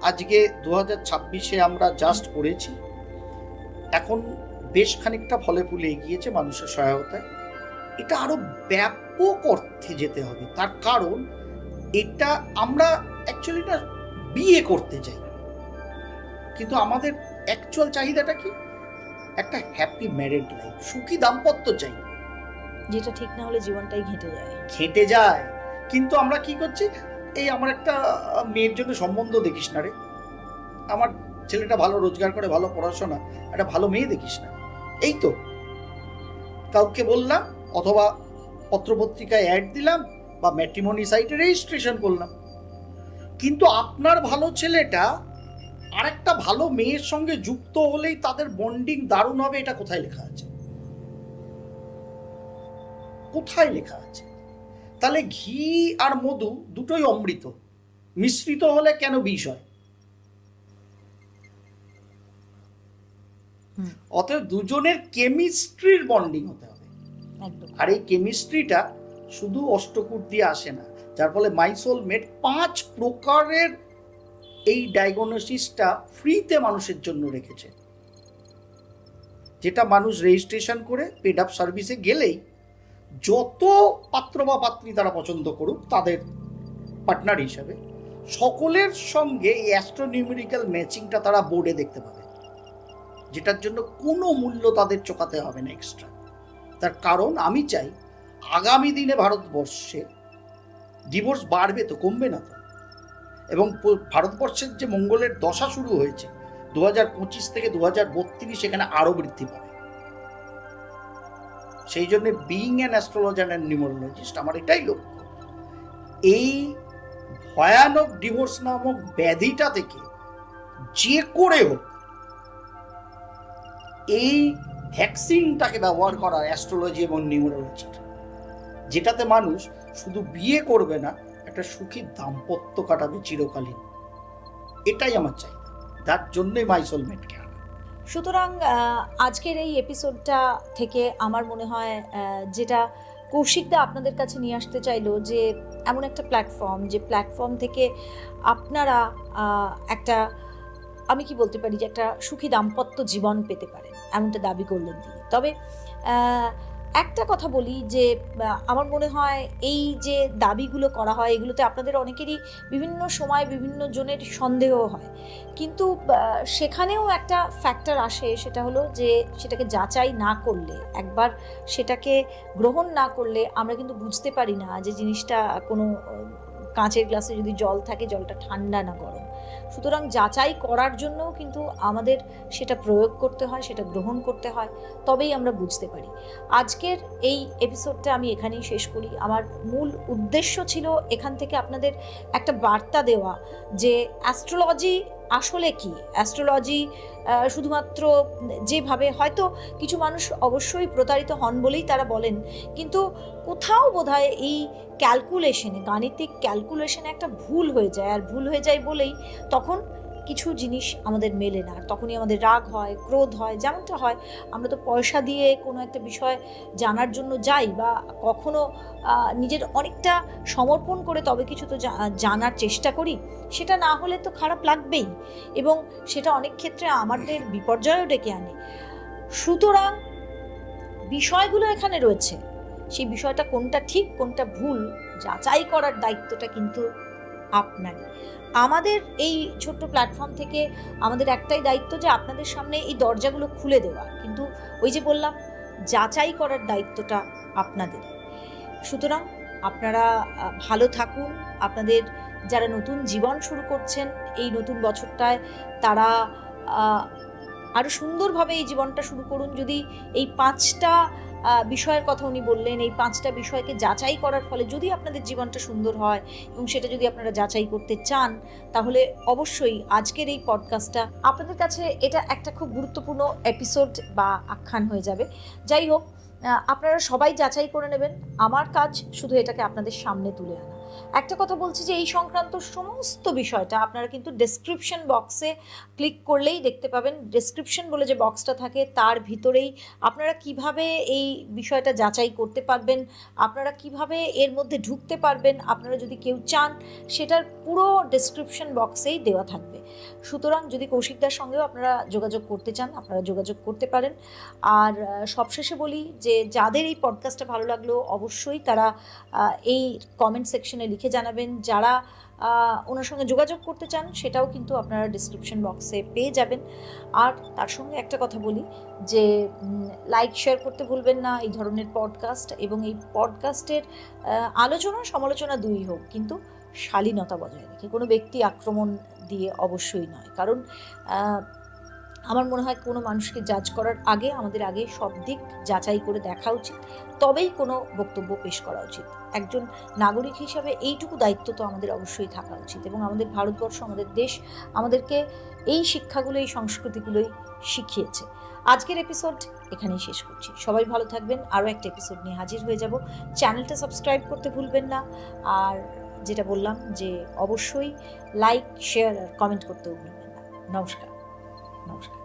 আজকে 2026-এ আমরা জাস্ট পড়েছি। এখন বেশ খানিকটা ফলে ফুলে এগিয়েছে মানুষের সহায়তায়। এটা আরো ব্যাপক অর্থে যেতে হবে। তার কারণ এটা আমরা অ্যাকচুয়ালি না বিয়ে করতে চাই, কিন্তু আমাদের অ্যাকচুয়াল চাহিদাটা কি? একটা হ্যাপি ম্যারিড লাইফ, সুখী দাম্পত্য চাই, যেটা ঠিক না হলে জীবনটাই ঘেঁটে যায়। কিন্তু আমরা কি করছি, এই আমার একটা মেয়ের জন্য সম্বন্ধ দেখিস না রে, আমার ছেলেটা ভালো রোজগার করে, ভালো পড়াশোনা, একটা ভালো মেয়ে দেখিস না। এই তো কাউকে বললাম, অথবা পত্রপত্রিকায় অ্যাড দিলাম, বা ম্যাট্রিমনি সাইটে রেজিস্ট্রেশন করলাম। কিন্তু আপনার ভালো ছেলেটা আরেকটা ভালো মেয়ের সঙ্গে যুক্ত হলেই তাদের বন্ডিং দারুণ হবে, এটা কোথায় লেখা আছে? কোথায় লেখা আছে? তাহলে ঘি আর মধু দুটোই অমৃত, মিশ্রিত হলে কেন বিষ হয়? অতএব দুজনের কেমিস্ট্রির বন্ডিং হতে হবে। একদম। আর এই কেমিস্ট্রিটা শুধু অষ্টকূট দিয়ে আসে না, যার ফলে মাই সোলমেট 5 প্রকারের এই ডায়াগনোসিসটা ফ্রিতে মানুষের জন্য রেখেছে, যেটা মানুষ রেজিস্ট্রেশন করে পেড আপ সার্ভিসে গেলেই যত পাত্র বা পাত্রী তারা পছন্দ করুক তাদের পার্টনার হিসাবে সকলের সঙ্গে এই অ্যাস্ট্রোনিউমেরিক্যাল ম্যাচিংটা তারা বোর্ডে দেখতে পাবে, যেটার জন্য কোনো মূল্য তাদের চোকাতে হবে না এক্সট্রা। তার কারণ আমি চাই আগামী দিনে ভারতবর্ষে ডিভোর্স বাড়বে, তো কমবে না তো। এবং ভারতবর্ষের যে মঙ্গলের দশা শুরু হয়েছে 2025 থেকে 2032, সেখানে আরও বৃদ্ধি পাবে। সেই জন্য being an astrologer and numerologist আমার এটাই লক্ষ্য, এই ভয়ানক ডিভোর্স নামক ব্যাধিটা থেকে যে করে হোক এই ভ্যাকসিনটাকে ব্যবহার করা অ্যাস্ট্রোলজি এবং নিউমোরোলজির, যেটাতে মানুষ শুধু বিয়ে করবে না, একটা সুখী দাম্পত্য কাটাবে চিরকালীন। এটাই আমার চাই, তার জন্যই মাই সোলমেটকে আনা। সুতরাং আজকের এই এপিসোডটা থেকে আমার মনে হয় যেটা কৌশিকদা আপনাদের কাছে নিয়ে আসতে চাইলো, যে এমন একটা প্ল্যাটফর্ম, যে প্ল্যাটফর্ম থেকে আপনারা একটা, আমি কি বলতে পারি, যে একটা সুখী দাম্পত্য জীবন পেতে পারেন, এমনটা দাবি করলেন তিনি। তবে একটা কথা বলি, যে আমার মনে হয় এই যে দাবিগুলো করা হয়, এগুলোতে আপনাদের অনেকেরই বিভিন্ন সময় বিভিন্ন জনের সন্দেহ হয়, কিন্তু সেখানেও একটা ফ্যাক্টর আসে, সেটা হলো যে সেটাকে যাচাই না করলে, একবার সেটাকে গ্রহণ না করলে আমরা কিন্তু বুঝতে পারি না যে জিনিসটা কোনো কাঁচের গ্লাসে যদি জল থাকে, জলটা ঠান্ডা না গরম। সুতরাং যাচাই করার জন্যও কিন্তু আমাদের সেটা প্রয়োগ করতে হয়, সেটা গ্রহণ করতে হয়, তবেই আমরা বুঝতে পারি। আজকের এই এপিসোডটা আমি এখানেই শেষ করি। আমার মূল উদ্দেশ্য ছিল এখান থেকে আপনাদের একটা বার্তা দেওয়া, যে অ্যাস্ট্রোলজি আসলে কি। অ্যাস্ট্রোলজি শুধুমাত্র যেভাবে, হয়তো কিছু মানুষ অবশ্যই প্রতারিত হন বলেই তারা বলেন, কিন্তু কোথাও বোধহয় এই ক্যালকুলেশনে, গাণিতিক ক্যালকুলেশনে একটা ভুল হয়ে যায়, আর ভুল হয়ে যায় বলেই তখন কিছু জিনিস আমাদের মেলে না, তখনই আমাদের রাগ হয়, ক্রোধ হয়। যেমনটা হয়, আমরা তো পয়সা দিয়ে কোনো একটা বিষয় জানার জন্য যাই, বা কখনো নিজের অনেকটা সমর্পণ করে তবে কিছু তো জানার চেষ্টা করি, সেটা না হলে তো খারাপ লাগবেই, এবং সেটা অনেক ক্ষেত্রে আমাদের বিপর্যয়ও ডেকে আনে। সুতরাং বিষয়গুলো এখানে রয়েছে, সেই বিষয়টা কোনটা ঠিক কোনটা ভুল যাচাই করার দায়িত্বটা কিন্তু আপনারই। আমাদের এই ছোট্ট প্ল্যাটফর্ম থেকে আমাদের একটাই দায়িত্ব, যে আপনাদের সামনে এই দরজাগুলো খুলে দেওয়া, কিন্তু ওই যে বললাম, যাচাই করার দায়িত্বটা আপনাদের। সুতরাং আপনারা ভালো থাকুন। আপনাদের যারা নতুন জীবন শুরু করছেন এই নতুন বছরটায়, তারা আরও সুন্দরভাবে এই জীবনটা শুরু করুন। যদি এই 5টা বিষয়ের কথা উনি বললেন, এই 5টা বিষয়কে যাচাই করার ফলে যদি আপনাদের জীবনটা সুন্দর হয়, এবং সেটা যদি আপনারা যাচাই করতে চান, তাহলে অবশ্যই আজকের এই পডকাস্টটা আপনাদের কাছে এটা একটা খুব গুরুত্বপূর্ণ এপিসোড বা আখ্যান হয়ে যাবে। যাই হোক, আপনারা সবাই যাচাই করে নেবেন। আমার কাজ শুধু এটাকে আপনাদের সামনে তুলে আনা। একটা কথা বলছি, যে এই সংক্রান্ত সমস্ত বিষয়টা আপনারা কিন্তু ডেসক্রিপশন বক্সে ক্লিক করলেই দেখতে পাবেন। ডেসক্রিপশন বলে যে বক্সটা থাকে, তার ভিতরেই আপনারা কিভাবে এই বিষয়টা যাচাই করতে পারবেন, আপনারা কিভাবে এর মধ্যে ঢুকতে পারবেন, আপনারা যদি কেউ চান, সেটার পুরো ডেসক্রিপশন বক্সেই দেওয়া থাকবে। সুতরাং যদি কৌশিকদার সঙ্গেও আপনারা যোগাযোগ করতে চান, আপনারা যোগাযোগ করতে পারেন। আর সবশেষে বলি, যে যাদের এই পডকাস্টটা ভালো লাগলো, অবশ্যই তারা এই কমেন্ট সেকশনে লিখে জানাবেন। যারা ওনার সঙ্গে যোগাযোগ করতে চান, সেটাও কিন্তু আপনারা ডিসক্রিপশন বক্সে পেয়ে যাবেন। আর তার সঙ্গে একটা কথা বলি, যে লাইক শেয়ার করতে ভুলবেন না এই ধরনের পডকাস্ট, এবং এই পডকাস্টের আলোচনা সমালোচনা দুই হোক, কিন্তু শালীনতা বজায় রেখে, কোনো ব্যক্তি আক্রমণ দিয়ে অবশ্যই নয়। কারণ আমার মনে হয় কোনো মানুষকে জাজ করার আগে আমাদের আগে সব দিক যাচাই করে দেখা উচিত, তবেই কোনো বক্তব্য পেশ করা উচিত। একজন নাগরিক হিসাবে এইটুকু দায়িত্ব তো আমাদের অবশ্যই থাকা উচিত, এবং আমাদের ভারতবর্ষ, আমাদের দেশ আমাদেরকে এই শিক্ষাগুলো, এই সংস্কৃতিগুলোই শিখিয়েছে। আজকের এপিসোড এখানেই শেষ করছি। সবাই ভালো থাকবেন। আরও একটা এপিসোড নিয়ে হাজির হয়ে যাব। চ্যানেলটা সাবস্ক্রাইব করতে ভুলবেন না। আর যেটা বললাম, যে অবশ্যই লাইক, শেয়ার আর কমেন্ট করতেও ভুলবেন না। নমস্কার। নমস্কার।